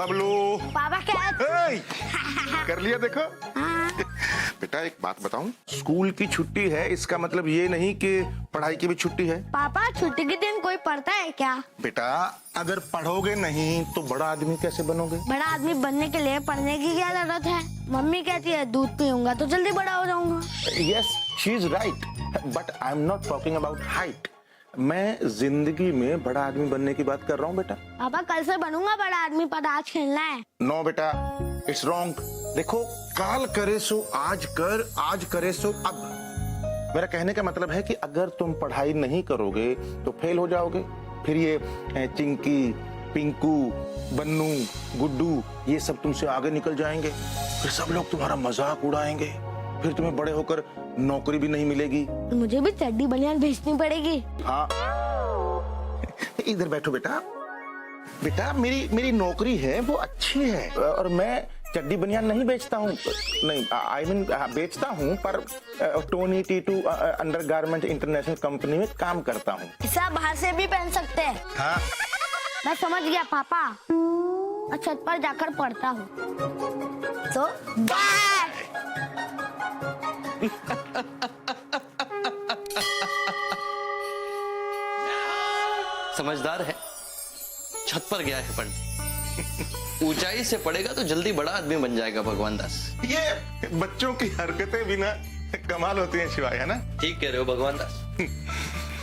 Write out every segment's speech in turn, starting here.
बबलू। पापा क्या कर लिया देखो। बेटा एक बात बताऊं, स्कूल की छुट्टी है इसका मतलब ये नहीं कि पढ़ाई की भी छुट्टी है। पापा छुट्टी के दिन कोई पढ़ता है क्या? बेटा अगर पढ़ोगे नहीं तो बड़ा आदमी कैसे बनोगे? बड़ा आदमी बनने के लिए पढ़ने की क्या जरूरत है? मम्मी कहती है दूध पीऊंगा तो जल्दी बड़ा हो जाऊंगा। Yes she is right, but I am not talking about height. मैं जिंदगी में बड़ा आदमी बनने की बात कर रहा हूँ बेटा। पापा कल से बनूंगा बड़ा आदमी, पर आज खेलना है। नो बेटा, इट्स रॉन्ग। देखो काल करे सो आज कर, आज करे सो अब। मेरा कहने का मतलब है कि अगर तुम पढ़ाई नहीं करोगे तो फेल हो जाओगे। फिर ये चिंकी, पिंकू, बन्नू, गुड्डू ये सब तुमसे आगे निकल जाएंगे। फिर सब लोग तुम्हारा मजाक उड़ाएंगे। फिर तुम्हें बड़े होकर नौकरी भी नहीं मिलेगी। मुझे भी चड्डी बनियान भेजनी पड़ेगी। हाँ इधर बैठो बेटा। बेटा मेरी नौकरी है वो अच्छी है और मैं चड्डी बनियान नहीं बेचता हूँ। नहीं आई मीन बेचता हूँ, पर Tony Titu undergarment international company में काम करता हूँ। इसे आप बाहर से भी पहन सकते हैं। हाँ मैं समझ गया पापा, मैं छत पर जाकर पढ़ता हूँ। तो बाय। समझदार है, छत पर गया है पढ़ने। ऊंचाई से पढ़ेगा तो जल्दी बड़ा आदमी बन जाएगा भगवान दास। ये बच्चों की हरकतें भी ना कमाल होती हैं शिवाय, है ना? ठीक कह रहे हो भगवान दास।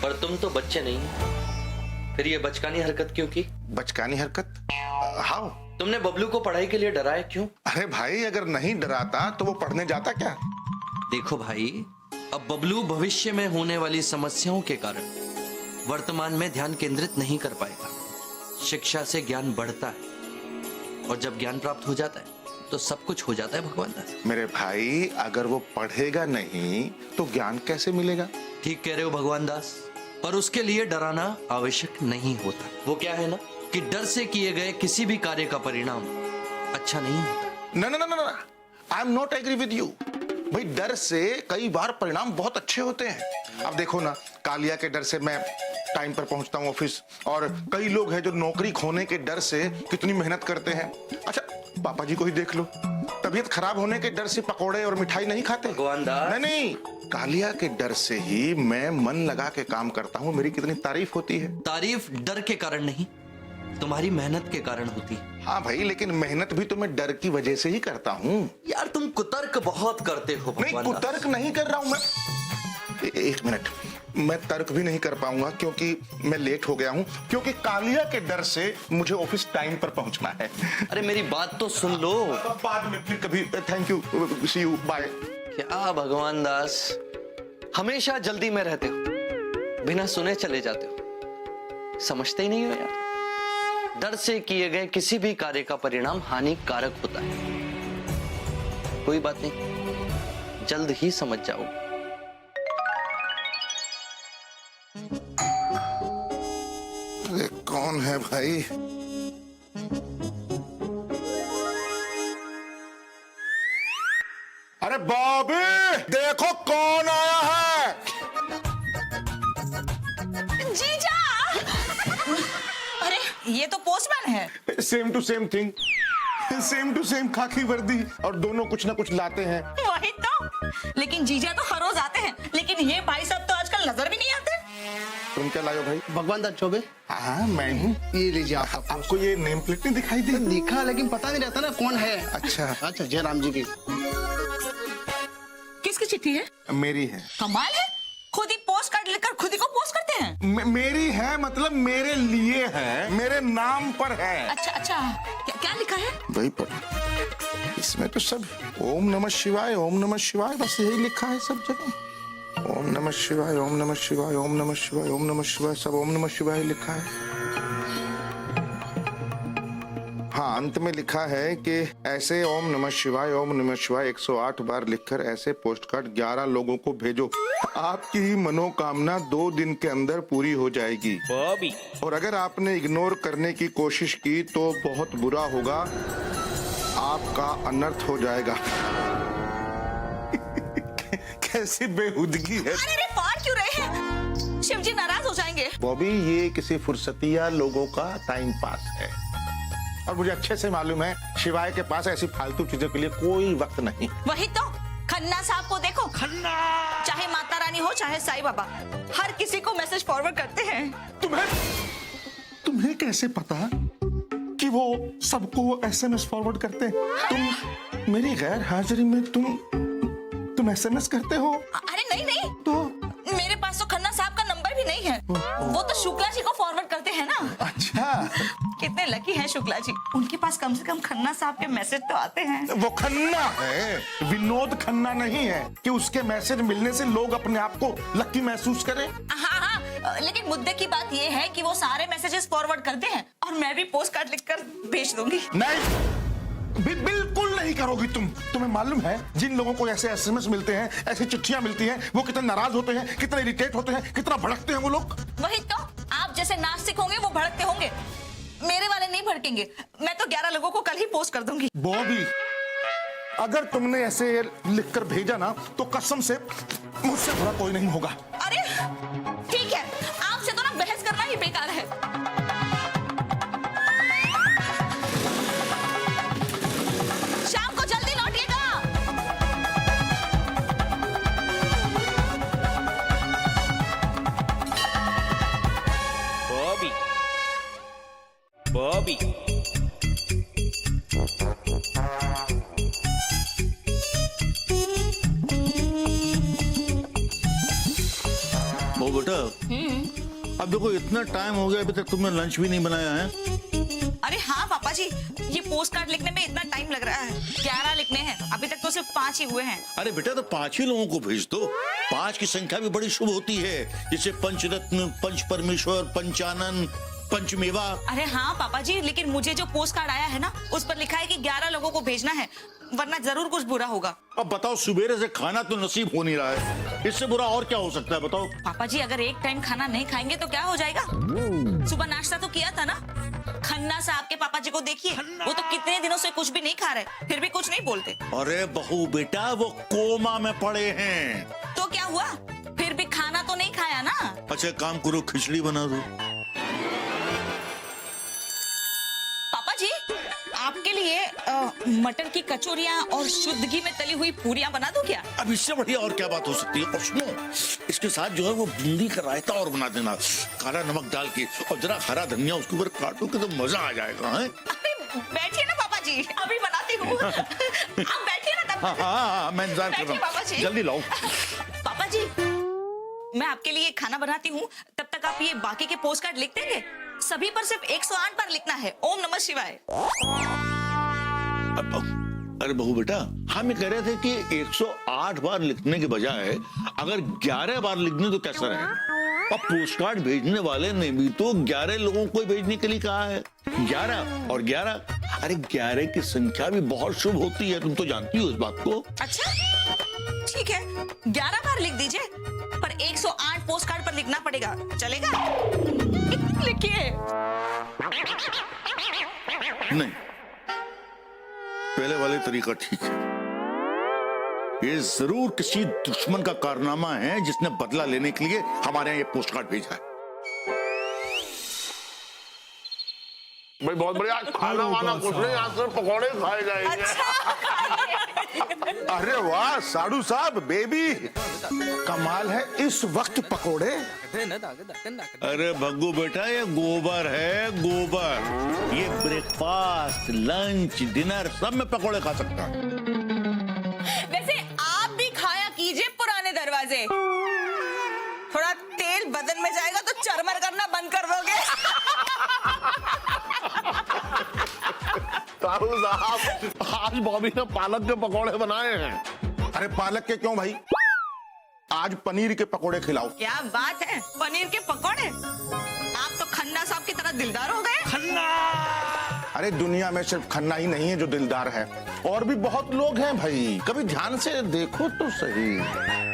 पर तुम तो बच्चे नहीं हो, फिर ये बचकानी हरकत क्यों की? बचकानी हरकत? हाउ? तुमने बबलू को पढ़ाई के लिए डराया क्यों? अरे भाई अगर नहीं डराता तो वो पढ़ने जाता क्या? देखो भाई, अब बबलू भविष्य में होने वाली समस्याओं के कारण वर्तमान में ध्यान केंद्रित नहीं कर पाएगा। शिक्षा से ज्ञान बढ़ता है और जब ज्ञान प्राप्त हो जाता है तो सब कुछ हो जाता है भगवान दास। मेरे भाई अगर वो पढ़ेगा नहीं तो ज्ञान कैसे मिलेगा? ठीक कह रहे हो भगवान दास, पर उसके लिए डराना आवश्यक नहीं होता। वो क्या है ना कि डर से किए गए किसी भी कार्य का परिणाम अच्छा नहीं होता। ना ना ना ना, I am not agree with you. भाई डर से कई बार परिणाम बहुत अच्छे होते हैं। अब देखो ना, कालिया के डर से मैं टाइम पर पहुंचता हूं ऑफिस, और कई लोग हैं जो नौकरी खोने के डर से कितनी मेहनत करते हैं। अच्छा पापा जी को ही देख लो, तबीयत खराब होने के डर से पकोड़े और मिठाई नहीं खाते। भगवान दास। नहीं, कालिया के डर से ही मैं मन लगा के काम करता हूं। मेरी कितनी तारीफ होती है। तारीफ डर के कारण नहीं, तुम्हारी मेहनत के कारण होती है। हाँ भाई, लेकिन मेहनत भी तो मैं डर की वजह से ही करता हूँ। यार तुम कुतर्क बहुत करते हो नहीं, भगवान दास। कुतर्क नहीं कर रहा हूं मैं। एक मिनट, मैं तर्क भी नहीं कर पाऊंगा क्योंकि मैं लेट हो गया हूं, क्योंकि कालिया के डर से मुझे ऑफिस टाइम पर पहुंचना है। अरे मेरी बात तो सुन लो। बाद में फिर कभी। Thank you, see you, bye. क्या भगवान दास, हमेशा जल्दी में रहते हो, बिना सुने चले जाते हो, समझते ही नहीं हो यार। डर से किए गए किसी भी कार्य का परिणाम हानिकारक होता है। कोई बात नहीं, जल्द ही समझ जाओगे। अरे कौन है भाई? अरे बॉबी देखो कौन आया है। जीजा! अरे ये तो पोस्टमैन है। Same to same thing, same to same खाकी वर्दी, और दोनों कुछ ना कुछ लाते हैं। वही तो, लेकिन जीजा तो हर रोज आते हैं, लेकिन ये भाई साहब तो आजकल नजर भी नहीं आते। तुम क्या लाए हो भाई? भगवान दास चौबे। हाँ मैं हूँ। ये लीजिए आपका। आपको ये नेम प्लेट नहीं दिखाई दी? दिखा, लेकिन पता नहीं रहता ना कौन है। अच्छा अच्छा, जयराम जी की। किसकी चिट्ठी है? मेरी है। कमाल है, खुद ही पोस्ट कार्ड लिखकर खुद ही को पोस्ट करते हैं। मेरी है मतलब मेरे लिए है, मेरे नाम पर है। अच्छा अच्छा, क्या लिखा है? वही पर इसमें तो सब ओम नमः शिवाय, ओम नमः शिवाय, बस यही लिखा है सब जगह। ओम नमः शिवाय, ओम नमः शिवाय, ओम नमः शिवाय, ओम नमः शिवाय, सब ओम नमः शिवाय लिखा है। हाँ, अंत में लिखा है कि ऐसे ओम नमः शिवाय, ओम नमः शिवाय 108 बार लिखकर ऐसे पोस्ट कार्ड 11 लोगों को भेजो। आपकी ही मनोकामना 2 दिन के अंदर पूरी हो जाएगी। बॉबी। और अगर आपने इग्नोर करने की कोशिश की तो बहुत बुरा होगा, आपका अनर्थ हो जाएगा। कैसी बेहुदगी है। अरे फाड़ क्यों रहे हैं? शिव जी नाराज हो जाएंगे। बॉबी ये किसी फुर्सतिया लोगों का टाइम पास है। और मुझे अच्छे से मालूम है शिवाय के पास ऐसी फालतू चीजों के लिए कोई वक्त नहीं। वही तो, खन्ना साहब को देखो, खन्ना चाहे माता रानी हो चाहे साईं बाबा, हर किसी को मैसेज फॉरवर्ड करते हैं। तुम्हें कैसे पता कि वो सबको एसएमएस फॉरवर्ड करते हैं? तुम मेरी गैर हाजिरी में तुम एसएमएस करते हो? अरे नहीं नहीं, तो मेरे पास तो खन्ना साहब का नंबर भी नहीं है, वो तो शुक्ला जी को फॉरवर्ड करते हैं ना। अच्छा, कितने लकी हैं शुक्ला जी, उनके पास कम से कम खन्ना साहब के मैसेज तो आते हैं। वो खन्ना है, विनोद खन्ना नहीं है कि उसके मैसेज मिलने से लोग अपने आप को लकी महसूस करें। हाँ हाँ, लेकिन मुद्दे की बात ये है कि वो सारे मैसेजेस फॉरवर्ड करते हैं और मैं भी पोस्ट कार्ड लिखकर भेज दूंगी। नहीं, बिल्कुल नहीं करोगी तुम। तुम्हें मालूम है जिन लोगों को ऐसे एसएमएस मिलते हैं, ऐसी चिट्ठियां मिलती हैं, वो कितने नाराज होते हैं, कितने इरिटेट होते हैं, कितना भड़कते हैं वो लोग। वही तो, आप जैसे नास्तिक होंगे वो भड़कते होंगे, मेरे वाले नहीं भड़केंगे। मैं तो 11 लोगों को कल ही पोस्ट कर दूंगी। बॉबी, अगर तुमने ऐसे लिखकर भेजा ना तो कसम से मुझसे बुरा कोई नहीं होगा। अरे ठीक है, आपसे तो ना बहस करना ही बेकार है। शाम को जल्दी लौटिएगा। बॉबी बॉबी ओ बेटा, अब देखो इतना टाइम हो गया, अभी तक तुमने लंच भी नहीं बनाया है। अरे हाँ पापा जी, ये पोस्ट कार्ड लिखने में इतना टाइम लग रहा है। 11 लिखने हैं, अभी तक तो सिर्फ 5 ही हुए हैं। अरे बेटा, तो 5 ही लोगों को भेज दो। 5 की संख्या भी बड़ी शुभ होती है, जैसे पंचरत्न, पंच परमेश्वर, पंचानन, पंचमेवा। अरे हाँ पापा जी, लेकिन मुझे जो पोस्ट कार्ड आया है ना, उस पर लिखा है कि 11 लोगों को भेजना है, वरना जरूर कुछ बुरा होगा। अब बताओ, सुबेरे से खाना तो नसीब हो नहीं रहा है, इससे बुरा और क्या हो सकता है बताओ। पापा जी, अगर एक टाइम खाना नहीं खाएंगे तो क्या हो जाएगा? सुबह नाश्ता तो किया था ना। खन्ना साहब के पापा जी को देखिए, वो तो कितने दिनों से कुछ भी नहीं खा रहे, फिर भी कुछ नहीं बोलते। अरे बहू बेटा, वो कोमा में पड़े हैं। तो क्या हुआ, फिर भी खाना तो नहीं खाया ना। अच्छा काम करो, खिचड़ी बना दो। पापा जी, आपके लिए मटर की कचौरियाँ और शुद्ध घी में तली हुई पूरियां बना दूं क्या? अब इससे बढ़िया और क्या बात हो सकती है। और सुनो, इसके साथ जो है वो बूंदी का रायता और बना देना, काला नमक डाल के, और जरा हरा धनिया उसके ऊपर काटो के तो मजा आ जाएगा। है? अरे बैठिए ना पापा जी, अभी बनाती हूँ। आप बैठिए ना तब। हाँ, मैं इंतजार कर बैठिए पापा रहा जी। हूँ, जल्दी लाओ। पापा जी, मैं आपके लिए खाना बनाती हूँ, तब तक आप ये बाकी के पोस्ट कार्ड लिख देंगे। सभी पर सिर्फ 108 बार लिखना है, ओम नमः शिवाय। अरे बहू बेटा, हम ये कह रहे थे कि 108 बार लिखने के बजाय अगर 11 बार लिख दें तो कैसा रहे। और पोस्ट कार्ड भेजने वाले ने भी तो 11 लोगों को भेजने के लिए कहा है। 11 और 11, अरे 11 की संख्या भी बहुत शुभ होती है, तुम तो जानती हो इस बात को। अच्छा ठीक है, 11 बार लिख दीजिए, पर 108 पोस्ट कार्ड पर लिखना पड़ेगा, चलेगा? लिखिए। नहीं, पहले वाले तरीका ठीक है। ये जरूर किसी दुश्मन का कारनामा है जिसने बदला लेने के लिए हमारे यहाँ ये पोस्ट कार्ड भेजा है। भाई बहुत बढ़िया, खाना वाना कुछ नहीं, यहाँ से पकौड़े खाए जाएंगे। अरे वाह साधु साहब, बेबी कमाल है, इस वक्त पकोड़े। अरे भग्गू बेटा, ये गोबर है, गोबर। ये ब्रेकफास्ट, लंच, डिनर सब में पकोड़े खा सकता है। वैसे आप भी खाया कीजिए पुराने दरवाजे, थोड़ा तेल बदन में जाएगा तो चरमर करना बंद कर दोगे। साहू साहब, आज बॉबी ने पालक के पकौड़े बनाए हैं। अरे पालक के क्यों भाई, आज पनीर के पकोड़े खिलाओ। क्या बात है, पनीर के पकौड़े? आप तो खन्ना साहब की तरह दिलदार हो गए। खन्ना! अरे दुनिया में सिर्फ खन्ना ही नहीं है जो दिलदार है, और भी बहुत लोग हैं भाई, कभी ध्यान से देखो तो सही।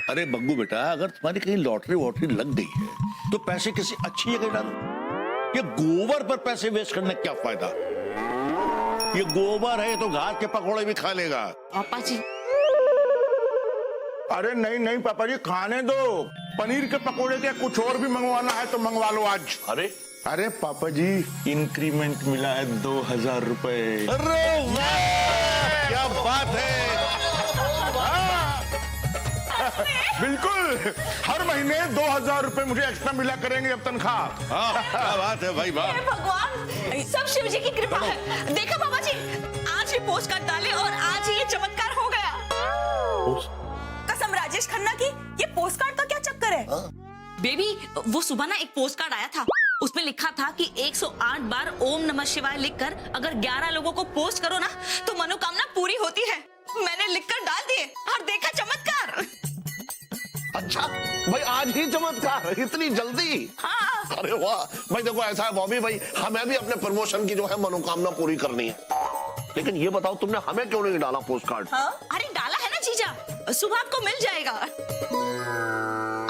अरे बग्गू बेटा, अगर तुम्हारी कहीं लॉटरी वॉटरी लग गई है तो पैसे किसी अच्छी जगह डालो। ये गोबर पर पैसे वेस्ट करने क्या फायदा। ये गोबर है तो घास के पकौड़े भी खा लेगा। पापा जी, अरे नहीं नहीं पापा जी, खाने दो। पनीर के पकोड़े के कुछ और भी मंगवाना है तो मंगवा लो आज। अरे अरे पापा जी इंक्रीमेंट मिला है 2000 रुपए। अरे वाह क्या बात है। बिल्कुल, हर महीने 2000 रुपए मुझे एक्स्ट्रा मिला करेंगे अब तनख्वाह। हाँ क्या बात है भाई वाह। हे भगवान, सब शिव जी की कृपा है। देखा बाबा जी, आज ही पोस्ट कार्ड डाले और आज ही ये चमत्कार हो गया। कसम राजेश खन्ना की, ये पोस्ट कार्ड का क्या चक्कर है? बेबी, वो सुबह ना एक पोस्ट कार्ड आया था, उसमें लिखा था कि 108 बार ओम नमः शिवाय लिखकर अगर 11 लोगों को पोस्ट करो ना तो मनोकामना पूरी होती है। मैंने लिखकर डाल दिए और देखा चमत्कार। अच्छा भाई, आज ही चमत्कार, इतनी जल्दी? हाँ। अरे वाह भाई। देखो ऐसा है बॉबी भाई, हमें भी अपने प्रमोशन की जो है मनोकामना पूरी करनी है। लेकिन ये बताओ तुमने हमें क्यों नहीं डाला पोस्ट कार्ड? हाँ? अरे डाला है ना जीजा, सुबह आपको मिल जाएगा।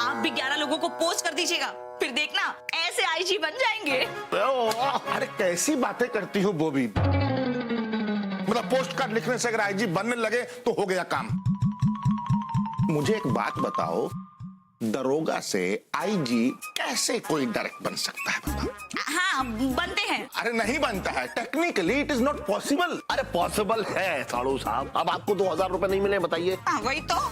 आप भी 11 लोगों को पोस्ट कर दीजिएगा, फिर देखना ऐसे आईजी बन जाएंगे। अरे कैसी बातें करती हो बॉबी, मतलब पोस्ट कार्ड लिखने से अगर आईजी बनने लगे तो हो गया काम। मुझे एक बात बताओ, दरोगा से आईजी कैसे कोई डायरेक्ट बन सकता है बताओ? हाँ बनते हैं। अरे नहीं बनता है, technically it is not possible. अरे पॉसिबल है साड़ू साहब। अब आपको 2000 रुपए नहीं मिले बताइए? वही तो।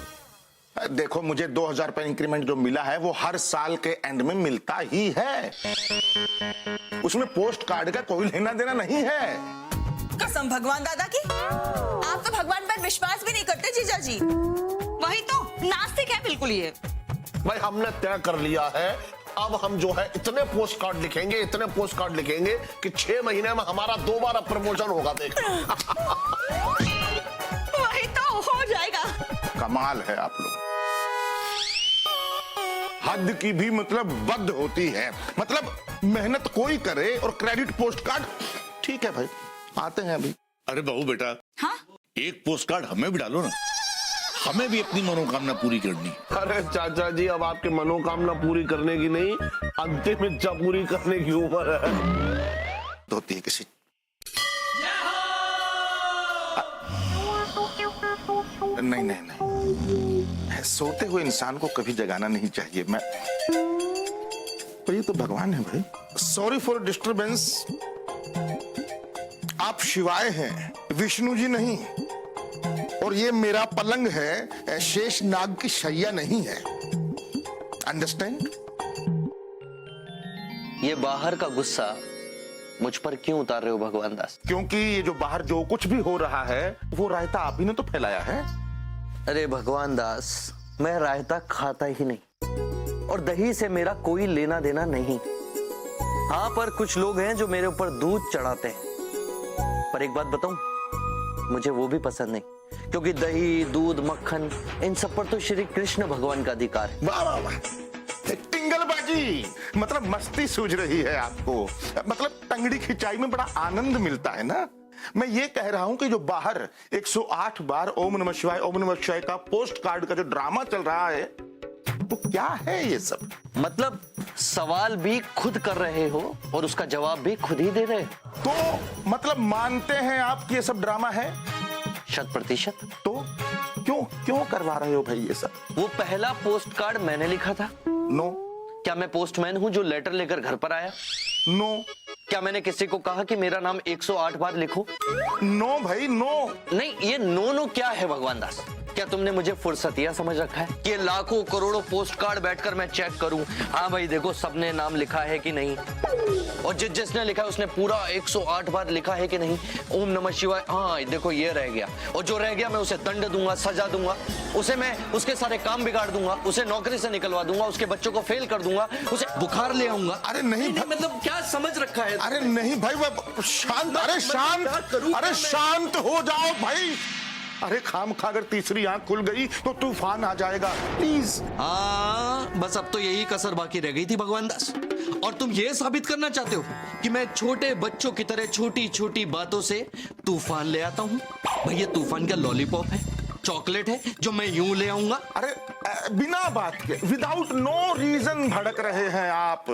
देखो मुझे 2000 रुपए इंक्रीमेंट जो मिला है वो हर साल के एंड में मिलता ही है, उसमें पोस्ट कार्ड का कोई लेना देना नहीं है। कसम भगवान दादा की, आप तो भगवान पर विश्वास भी नहीं करते जीजा जी। वही तो, नास्तिक है बिल्कुल ये। भाई हमने तय कर लिया है, अब हम जो है इतने पोस्ट कार्ड लिखेंगे, इतने पोस्ट कार्ड लिखेंगे कि 6 महीने में हमारा 2 बार प्रमोशन होगा। देख वही तो हो जाएगा। कमाल है आप लोग, हद की भी मतलब बद होती है। मतलब मेहनत कोई करे और क्रेडिट पोस्ट कार्ड। ठीक है भाई, आते हैं अभी। अरे बहू बेटा, हाँ? एक पोस्ट कार्ड हमें भी डालो ना, हमें भी अपनी मनोकामना पूरी करनी। अरे चाचा जी, अब आपकी मनोकामना पूरी करने की नहीं, अंतिम इच्छा पूरी करने की उम्र है। होती है किसी। नहीं नहीं नहीं, सोते हुए इंसान को कभी जगाना नहीं चाहिए। मैं तो, ये तो भगवान है भाई। Sorry for disturbance. आप शिवाय हैं, विष्णु जी नहीं, और ये मेरा पलंग है, शेष नाग की शैया नहीं है। अंडरस्टैंड? ये बाहर का गुस्सा मुझ पर क्यों उतार रहे हो भगवान दास? क्योंकि ये जो बाहर जो कुछ भी हो रहा है वो रायता आप ही ने तो फैलाया है। अरे भगवान दास, मैं रायता खाता ही नहीं और दही से मेरा कोई लेना देना नहीं। हाँ, पर कुछ लोग हैं जो मेरे ऊपर दूध चढ़ाते हैं। पर एक बात बताऊं, मुझे वो भी पसंद नहीं, क्योंकि दही, दूध, मक्खन, इन सब पर तो श्री कृष्ण भगवान का अधिकार है। वाह वाह वाह, टिंगलबाजी, मतलब मस्ती सूझ रही है आपको। मतलब टंगड़ी खिंचाई में बड़ा आनंद मिलता है ना। मैं ये कह रहा हूं कि जो बाहर 108 बार ओम नमः शिवाय का पोस्ट कार्ड का जो ड्रामा चल रहा है वो क्या है ये सब? मतलब सवाल भी खुद कर रहे हो और उसका जवाब भी खुद ही दे रहे हो। तो मतलब मानते हैं आप कि ये सब ड्रामा है? 100%। तो क्यों क्यों करवा रहे हो भाई ये सब? वो पहला पोस्ट कार्ड मैंने लिखा था। नो। क्या मैं पोस्टमैन हूं जो लेटर लेकर घर पर आया? नो। क्या मैंने किसी को कहा कि मेरा नाम 108 बार लिखो? नो भाई नो। नहीं, ये नो क्या है भगवान दास? क्या तुमने मुझे फुर्सतिया समझ रखा है कि लाखों करोड़ों पोस्ट कार्ड बैठकर मैं चेक करूं, हाँ भाई देखो सबने नाम लिखा है कि नहीं, और जिसने लिखा है उसने पूरा 108 बार लिखा है कि नहीं। ओम नमः शिवाय, हाँ देखो ये रह गया, और जो रह गया मैं उसे दंड दूंगा, सजा दूंगा, उसे मैं उसके सारे काम बिगाड़ दूंगा, उसे नौकरी से निकलवा दूंगा, उसके बच्चों को फेल कर दूंगा, उसे बुखार ले आऊंगा। अरे नहीं, मतलब क्या समझ रखा है? अरे नहीं भाई, वो शांत, अरे शांत, अरे शांत हो जाओ भाई। अरे खाम खा अगर तीसरी आंख खुल गई तो तूफान आ जाएगा, प्लीज। हाँ, बस अब तो यही कसर बाकी रह गई थी भगवान दास। और तुम ये साबित करना चाहते हो कि मैं छोटे बच्चों की तरह छोटी छोटी बातों से तूफान ले आता हूँ? भाई ये तूफान क्या लॉलीपॉप है, चॉकलेट है जो मैं यूं ले आऊंगा? अरे बिना बात के, विदाउट नो रीजन भड़क रहे हैं आप।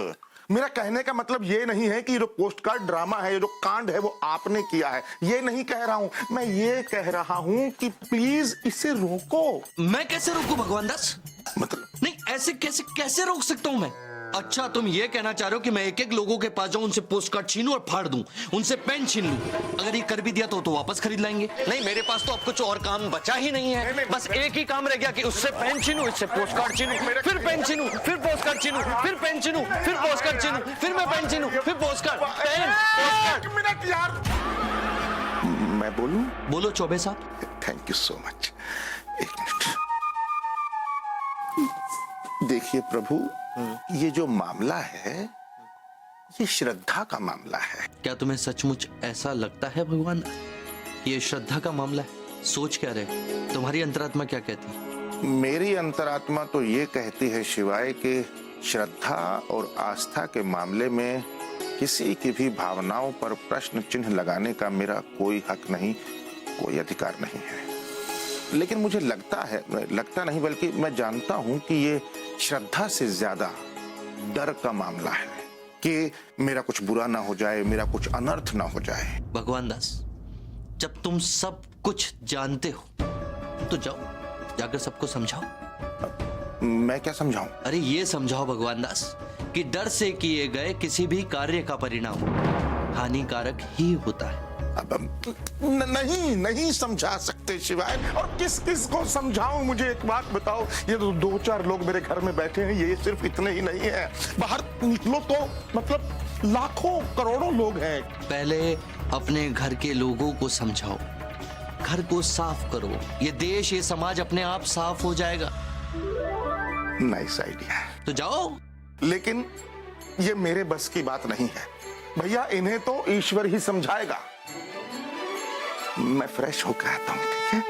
मेरा कहने का मतलब ये नहीं है कि ये जो पोस्ट कार्ड ड्रामा है, ये जो कांड है वो आपने किया है, ये नहीं कह रहा हूं। मैं ये कह रहा हूं कि प्लीज इसे रोको। मैं कैसे रोकूं भगवान दास? मतलब नहीं, ऐसे कैसे कैसे रोक सकता हूं मैं? अच्छा, तुम ये कहना चाह रहे हो कि मैं एक एक लोगों के पास जाऊं, उनसे पोस्ट कार्ड छीनूं और फाड़ दूं, उनसे पेन छीन लूं? अगर ये कर भी दिया तो वापस खरीद लाएंगे। नहीं, मेरे पास तो अब कुछ और काम बचा ही नहीं है। बस एक ही काम रह गया कि उससे पेन छीनूं, इससे पोस्ट कार्ड छीनूं, फिर पेन छीनूं, फिर पोस्ट कार्ड छीनूं, फिर पेन छीनूं, फिर पोस्ट कार्ड छीनूं, फिर मैं पेन छीनूं, फिर post card, pen, post card. एक मिनट यार, मैं बोलूं? बोलो चौबे साहब। Thank you so much. एक मिनट, देखिए प्रभु, ये जो मामला है ये श्रद्धा का मामला है। क्या तुम्हें सचमुच ऐसा लगता है भगवान कि ये श्रद्धा का मामला है? सोच क्या रहे, तुम्हारी अंतरात्मा क्या कहती? मेरी अंतरात्मा तो ये कहती है शिवाय कि श्रद्धा और आस्था के मामले में किसी की भी भावनाओं पर प्रश्न चिन्ह लगाने का मेरा कोई हक नहीं, कोई अधिकार नहीं है। लेकिन मुझे लगता नहीं बल्कि मैं जानता हूं कि ये श्रद्धा से ज्यादा डर का मामला है कि मेरा कुछ बुरा ना हो जाए, मेरा कुछ अनर्थ ना हो जाए। भगवान दास, जब तुम सब कुछ जानते हो तो जाओ, जाकर सबको समझाओ। मैं क्या समझाऊं? अरे ये समझाओ भगवान दास कि डर से किए गए किसी भी कार्य का परिणाम हानिकारक ही होता है। अब नहीं समझा सकते शिवाय, और किस किस को समझाऊं? मुझे एक बात बताओ, ये तो 2-4 लोग मेरे घर में बैठे हैं, ये सिर्फ इतने ही नहीं है, बाहर निकलो तो मतलब लाखों करोड़ों लोग हैं। पहले अपने घर के लोगों को समझाओ, घर को साफ करो, ये देश ये समाज अपने आप साफ हो जाएगा। Nice idea. तो जाओ। लेकिन ये मेरे बस की बात नहीं है भैया, इन्हें तो ईश्वर ही समझाएगा। मैं फ्रेश होकर आता हूं, ठीक है?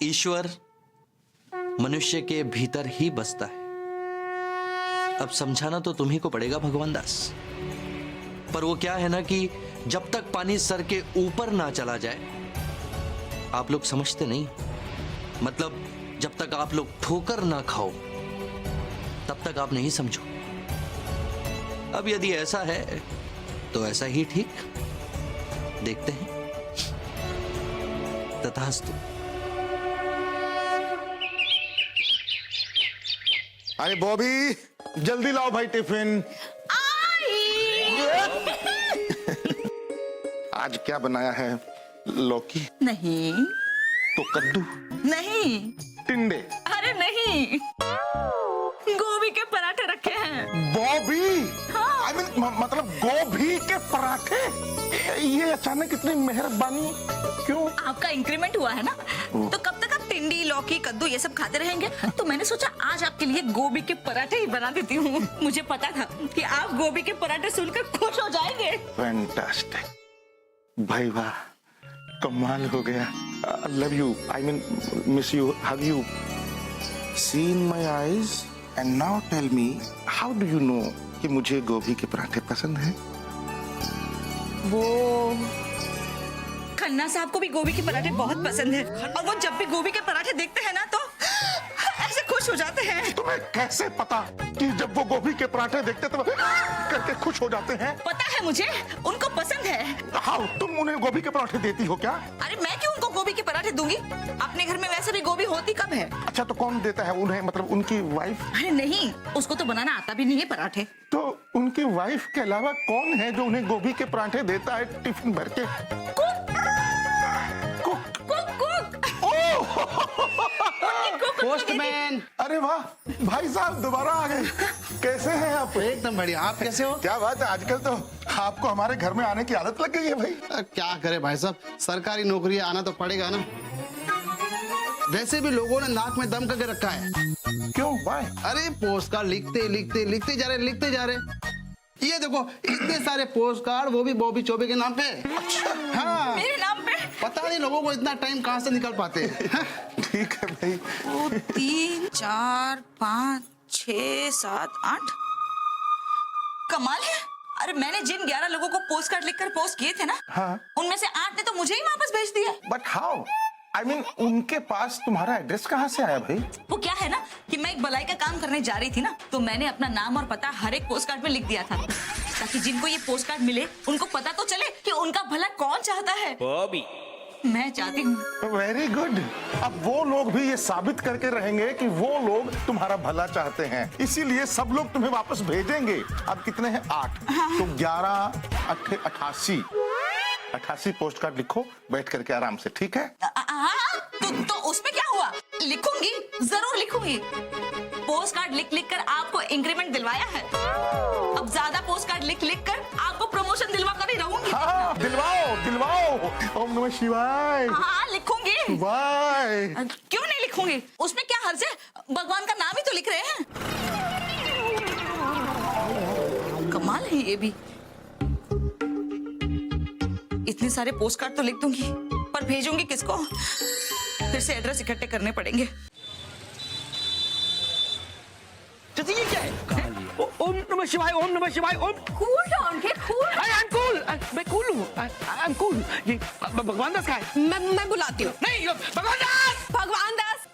ईश्वर मनुष्य के भीतर ही बसता है। अब समझाना तो तुम्ही को पड़ेगा भगवान दास, पर वो क्या है ना कि जब तक पानी सर के ऊपर ना चला जाए, आप लोग समझते नहीं। मतलब जब तक आप लोग ठोकर ना खाओ तब तक आप नहीं समझो। अब यदि ऐसा है तो ऐसा ही ठीक, देखते हैं। तथास्तु। अरे बॉबी, जल्दी लाओ भाई टिफिन। आज क्या बनाया है? लौकी? नहीं। तो कद्दू? नहीं। टिंडे? अरे नहीं, गोभी के पराठे रखे हैं। बॉबी? हाँ। I mean, मतलब गोभी के पराठे? ये अचानक इतनी मेहरबानी क्यों? आपका इंक्रीमेंट हुआ है ना, तो कब तक आप टिंडी, लौकी, कद्दू ये सब खाते रहेंगे? तो मैंने सोचा आज आपके लिए गोभी के पराठे ही बना देती हूँ। मुझे पता था कि आप गोभी के पराठे सुनकर खुश हो जाएंगे। फैंटास्टिक भाई, वाह, कमाल हो गया। Love you, I mean miss you, hug you. See in my eyes and now tell me, how do you know कि मुझे गोभी के पराठे पसंद हैं? वो खन्ना साहब को भी गोभी के पराठे बहुत पसंद है, और वो जब भी गोभी के पराठे देखते हैं ना तो ऐसे खुश हो जाते हैं। तुम्हें कैसे पता कि जब वो गोभी के पराठे देखते तो करके खुश हो जाते हैं? पता है मुझे, उनको पसंद है। हाउ, तुम उन्हें गोभी के पराठे देती हो क्या? अरे मैं क्यों उनको गोभी के पराठे दूंगी? अपने घर में वैसे भी गोभी होती कब है? अच्छा, तो कौन देता है उन्हें, मतलब उनकी वाइफ? अरे नहीं, उसको तो बनाना आता भी नहीं है पराठे। तो उनकी वाइफ के अलावा कौन है जो उन्हें गोभी के पराठे देता है टिफिन भर के? पोस्टमैन। अरे वाह, भाई साहब दोबारा आ गए। कैसे हैं आप? एकदम बढ़िया, आप कैसे हो? क्या बात है, आजकल तो आपको हमारे घर में आने की आदत लग गई है भाई। क्या करे भाई साहब, सरकारी नौकरी आना तो पड़ेगा ना। वैसे भी लोगों ने नाक में दम करके रखा है। क्यों, भाई? अरे पोस्ट कार्ड लिखते जा रहे। ये देखो इतने सारे पोस्ट कार्ड, वो भी बॉबी चौबे के नाम पे। अच्छा। हाँ, मेरे नाम पे? पता नहीं लोगों को इतना टाइम कहाँ से निकल पाते हैं। ठीक है भाई। 3, 4, 5, 6, 7, 8। कमाल है। अरे मैंने जिन 11 लोगों को पोस्ट कार्ड लिखकर पोस्ट किए थे ना, हाँ। उनमें से 8 ने तो मुझे ही वापस भेज दिया। But how? आई मीन उनके पास तुम्हारा एड्रेस कहाँ से आया भाई? वो क्या है ना कि मैं एक भलाई का काम करने जा रही थी ना, तो मैंने अपना नाम और पता हर एक पोस्ट कार्ड में लिख दिया था, ताकि जिनको ये पोस्ट कार्ड मिले उनको पता तो चले कि उनका भला कौन चाहता है। बॉबी, मैं चाहती हूँ। Very good. अब वो लोग भी ये साबित करके रहेंगे कि वो लोग तुम्हारा भला चाहते हैं, इसीलिए सब लोग तुम्हें वापस भेजेंगे। अब कितने हैं? 8। तो 11 88 88 पोस्ट कार्ड लिखो बैठ करके आराम से, ठीक है? हाँ, तो उसमें क्या हुआ? लिखूंगी, जरूर लिखूंगी। पोस्ट कार्ड लिख लिख कर आपको इंक्रीमेंट दिलवाया है, अब ज्यादा पोस्ट कार्ड लिख लिख कर आपको प्रमोशन दिलवा कर ही रहूंगी। हाँ, दिलवाओ दिलवाओ। ओम नमः शिवाय। हाँ, लिखूंगी। वाय। क्यों नहीं लिखूंगी? उसमें क्या हर्ज है? भगवान का नाम ही तो लिख रहे हैं। कमाल है ये भी। इतने सारे पोस्ट कार्ड तो लिख दूंगी, पर भेजूंगी किसको? फिर से एड्रेस इकट्ठे करने पड़ेंगे। चाची ये क्या है? ओम नमः शिवाय, ओम नमः शिवाय, ओम। कूल डाउन के कूल। आई एम कूल, मैं कूल हूँ, आई एम कूल। ये भगवान दास का है। मैं बुलाती हूँ। नहीं, भगवान दास। भगवान दास।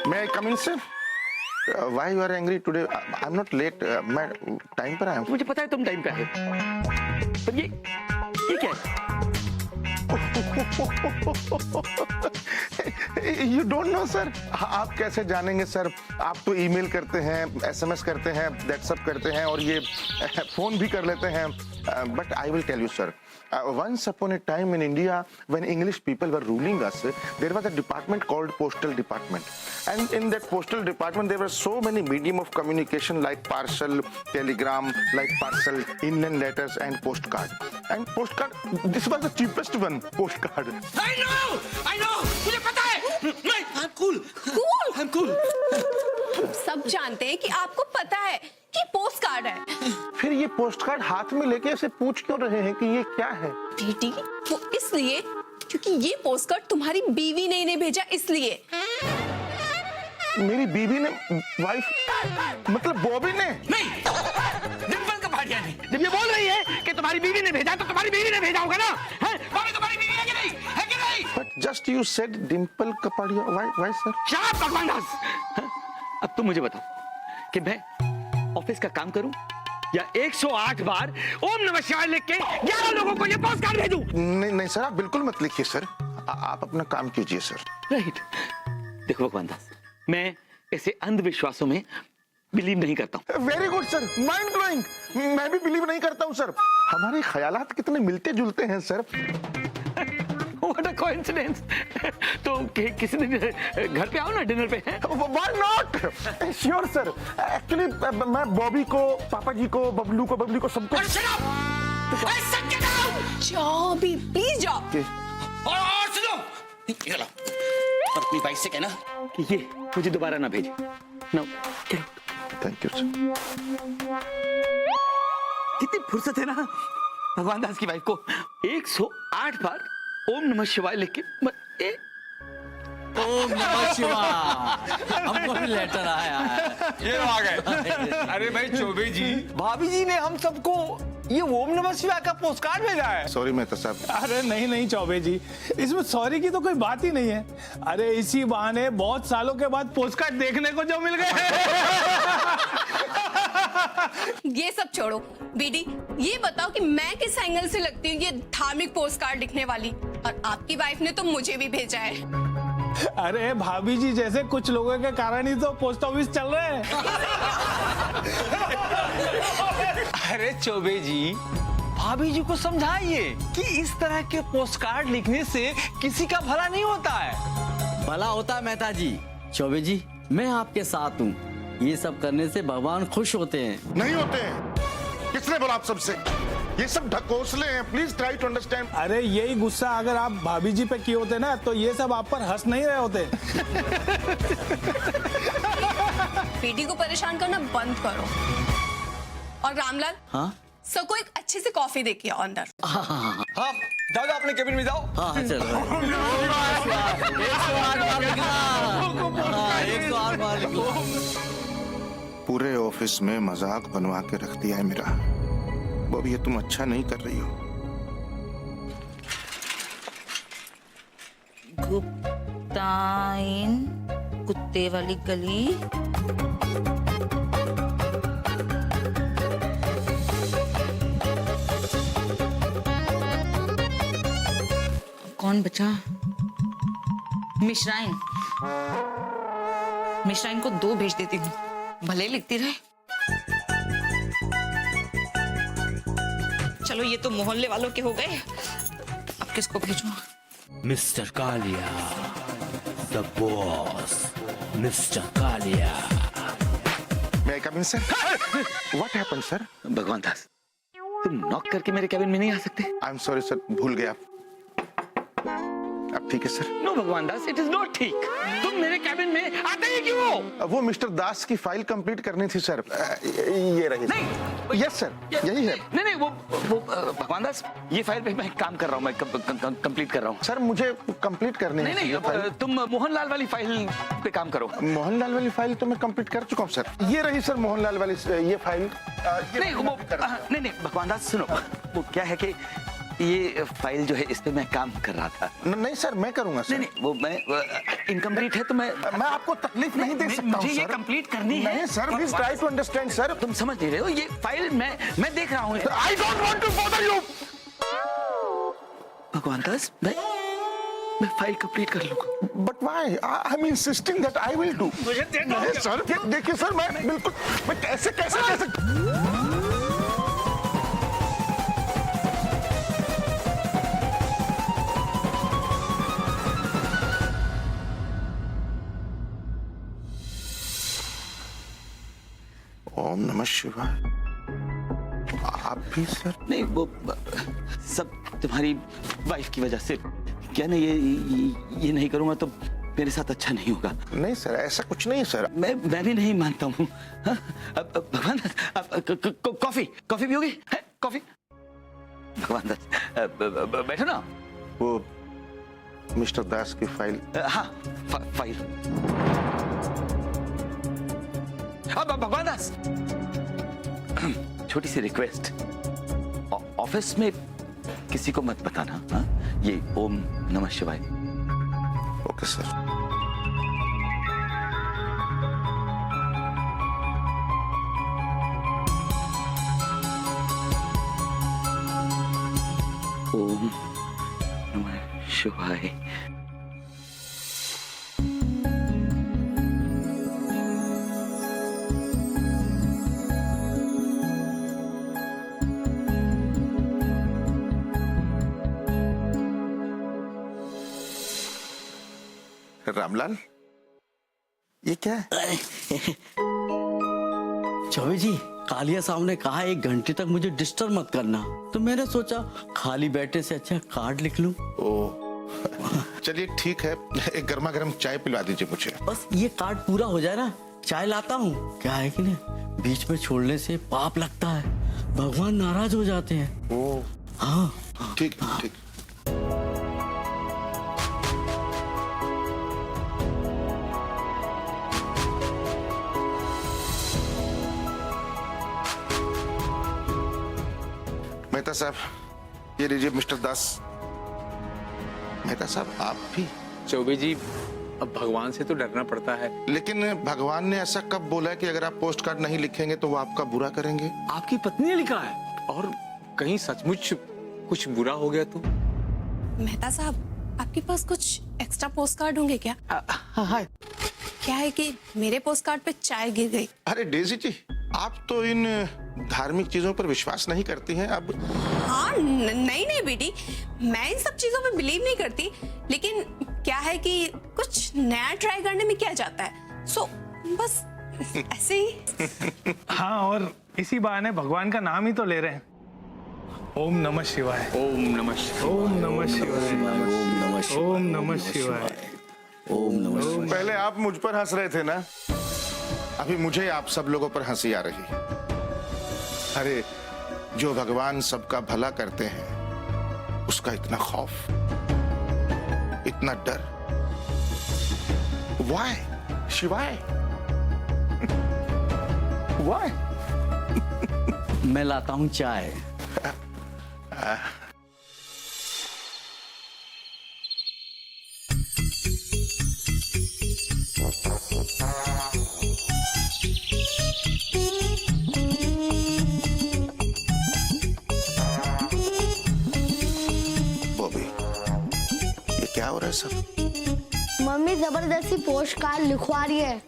May I come in, sir? Why you are angry today? I'm not late. मैं टाइम पर आया हूँ। मुझे पता है तुम टाइम पे आए, पर ये क्या है? You don't know, sir? आप कैसे जानेंगे सर? आप तो ईमेल करते हैं, SMS करते हैं, व्हाट्सएप करते हैं और ये फोन भी कर लेते हैं। But I will tell you, sir. Once upon a time in India, when English people were ruling us, there was a department called Postal Department. And in that Postal Department, there were so many medium of communication like parcel, telegram, like parcel, inland letters and postcard. And postcard, this was the cheapest one, postcard. I know, मुझे पता है। I'm cool. I'm cool. सब जानते हैं कि आपको पता है कि पोस्ट कार्ड है। फिर ये पोस्टकार्ड हाथ में लेके ऐसे पूछ क्यों रहे हैं कि ये क्या है? बेटी, वो इसलिए क्योंकि ये पोस्ट कार्ड तुम्हारी बीवी ने इन्हें भेजा, इसलिए। मेरी बीवी ने, वाइफ मतलब बॉबी ने? नहीं, डिम्पल का भाटिया ने। जब ये बोल रही है कि तुम्हारी बीवी ने भेजा, तो तुम्हारी बीवी ने भेजा होगा ना? हैं? बॉबी तुम्हारी बीवी है कि नहीं? है कि नहीं? But just you said Dimple Kapadia, why sir? शाबाश भगवान दास। हैं? अब तुम मुझे बताओ कि मैं ऑफिस का काम करूं या 108 बार ओम नमः शिवाय लिख के 11 लोगों को ये पोस्ट कार्ड भेजूं? नहीं सर, आप बिल्कुल मत लिखिए सर। आप अपना काम कीजिए सर। राइट। देखो भगवान दास, मैं ऐसे अंधविश्वासों में बिलीव नहीं करता हूँ। Very good sir, mind blowing. मैं भी बिलीव नहीं करता हूँ सर। हमारे ख्यालात कितने मिलते जुलते हैं सर। What a coincidence! तो किसी दिन घर पे आओ ना डिनर पे। Why not? Sure sir. Actually मैं बॉबी को, पापा जी को, बबलू को सबको। जाओ भी, प्लीज जाओ। और सुनो, ये लो, और अपनी वाइफ से कहना कि ये मुझे दोबारा ना भेजे। No, thank you sir. कितनी फुर्सत है ना भगवान दास की वाइफ को 108 बार ओम नमः शिवाय लिख के ओम नमः शिवाय। हमको भी लेटर आया है। ये आ गए। अरे भाई चौबे जी, भाभी जी ने हम सबको ये ओम नमः शिवाय का पोस्ट कार्ड भेजा है। सॉरी मेहता साहब। अरे नहीं चौबे जी, इसमें सॉरी की तो कोई बात ही नहीं है। अरे इसी बहाने बहुत सालों के बाद पोस्ट कार्ड देखने को जो मिल गए। ये सब छोड़ो बीडी, ये बताओ कि मैं किस एंगल से लगती हूँ ये धार्मिक पोस्ट कार्ड लिखने वाली? और आपकी वाइफ ने तो मुझे भी भेजा है। अरे भाभी जी जैसे कुछ लोगों के कारण ही तो पोस्ट ऑफिस चल रहे हैं। अरे चौबे जी, भाभी जी को समझाइए कि इस तरह के पोस्ट कार्ड लिखने से किसी का भला नहीं होता है। भला होता है मेहता जी। चौबे जी, मैं आपके साथ हूँ। ये सब करने से भगवान खुश होते हैं। नहीं होते हैं। किसने बोला आप सबसे? ये सब ढकोसले हैं। Please try to understand. अरे यही गुस्सा अगर आप भाभी जी पे किए होते ना, तो ये सब आप पर हंस नहीं रहे होते। बेटी को परेशान करना बंद करो। और रामलाल, हाँ सबको एक अच्छे से कॉफी दे के आओ अंदर। हाँ, जाओ अपने केबिन में जाओ। हाँ चलो। 108 बार लिखना। हाँ, 108 बार लिखना। पूरे ऑफिस में मजाक बनवा के रख दिया है मेरा। बॉबी ये तुम अच्छा नहीं कर रही हो। गुप्ताइन, कुत्ते वाली गली। कौन बचा? मिश्राइन। मिश्राइन को 2 भेज देती हूँ, भले लिखती रहे। चलो ये तो मोहल्ले वालों के हो गए, अब किसको भेजूं? Mister Kalia, the boss, mister Kalia. May I come in, sir? What happened, sir? भगवान दास, तुम नॉक करके मेरे कैबिन में नहीं आ सकते? I'm sorry, sir. भूल गया। अब ठीक है, सर। नो भगवान दास, इट इज नॉट ठीक। तुम मेरे कैबिन में आते ही क्यों? वो मिस्टर दास की फाइल कंप्लीट करनी थी, सर। ये रही। नहीं। Yes, sir. यही है। नहीं नहीं, वो भगवान दास, ये फाइल पे मैं काम कर रहा हूँ, मैं कंप्लीट कर रहा हूँ। सर, मुझे कंप्लीट करनी है। नहीं नहीं, तुम मोहनलाल वाली फाइल पे काम करो। मोहनलाल वाली फाइल तो मैं कंप्लीट कर चुका हूँ, सर। ये रही, सर, मोहनलाल वाली ये फाइल। नहीं वो नहीं भगवान दास सुनो, वो क्या है कि ये फाइल जो है इस पे मैं काम कर रहा था। नहीं सर, मैं करूंगा सर। नहीं वो मैं इनकम्प्लीट है तो मैं आपको तकलीफ नहीं दे सकता हूं, मुझे ये कंप्लीट करनी है। नहीं sir, please try to understand sir. तुम समझ नहीं रहे हो, ये फाइल मैं देख रहा हूँ। I don't want to bother you. Bhagwan Das, मैं फाइल कंप्लीट कर लूंगा। But why? I am insisting that I will do. Sir देखिए सर, मैं बिल्कुल, मैं कैसे ओम नमः शिवाय। आप भी सर? नहीं वो सब तुम्हारी वाइफ की वजह से। क्या नहीं, ये नहीं करूंगा तो मेरे साथ अच्छा नहीं होगा। नहीं सर, ऐसा कुछ नहीं सर। मैं भी नहीं मानता हूँ। भगवान कॉफी पियोगे? कॉफी? भगवान दास बैठो ना। वो मिस्टर दास की फाइल। हाँ फाइल। अब भगवान दास, छोटी सी रिक्वेस्ट, ऑफिस में किसी को मत बताना। हाँ? ये ओम नमः शिवाय। Okay sir. ओम नमः शिवाय। रामलाल, ये क्या है? चौबे जी, कालिया साहब ने कहा 1 घंटे तक मुझे डिस्टर्ब मत करना, तो मैंने सोचा खाली बैठे से अच्छा कार्ड लिख लूं। चलिए ठीक है, एक गर्मा गर्म चाय पिलवा दीजिए मुझे। बस ये कार्ड पूरा हो जाए ना, चाय लाता हूँ। क्या है कि नहीं, बीच में छोड़ने से पाप लगता है, भगवान नाराज हो जाते हैं। हाँ ठीक ठीक। मेहता साहब, ये लीजिए मिस्टर दास। मेहता साहब, आप भी? चौबे जी, अब भगवान से तो डरना पड़ता है। लेकिन भगवान ने ऐसा कब बोला है कि अगर आप पोस्ट कार्ड नहीं लिखेंगे तो वो आपका बुरा करेंगे? आपकी पत्नी ने लिखा है, और कहीं सचमुच कुछ बुरा हो गया तो? मेहता साहब, आपके पास कुछ एक्स्ट्रा पोस्ट कार्ड होंगे क्या? हाँ। क्या है कि मेरे पोस्ट कार्ड पे चाय गिर गई। अरे डेजी जी, आप तो इन धार्मिक चीजों पर विश्वास नहीं करती हैं अब। हाँ नहीं बेटी, मैं इन सब चीजों पे बिलीव नहीं करती, लेकिन क्या है कि कुछ नया ट्राई करने में क्या जाता है, सो बस ऐसे ही। हाँ, और इसी बहाने भगवान का नाम ही तो ले रहे हैं। ओम नमः शिवाय। ओम नमः शिवाय। ओम नमः शिवाय। ओम नमः शिवाय। ओम नमः शिवाय। ओम नमः शिवाय। पहले आप मुझ पर हंस रहे थे ना, अभी मुझे आप सब लोगों पर हंसी आ रही है। अरे, जो भगवान सबका भला करते हैं, उसका इतना खौफ, इतना डर, वाई शिवाय, वाई? मैं लाता हूँ चाय। बॉबी, क्या हो रहा है सब? मम्मी जबरदस्ती पोस्ट कार्ड लिखवा रही है।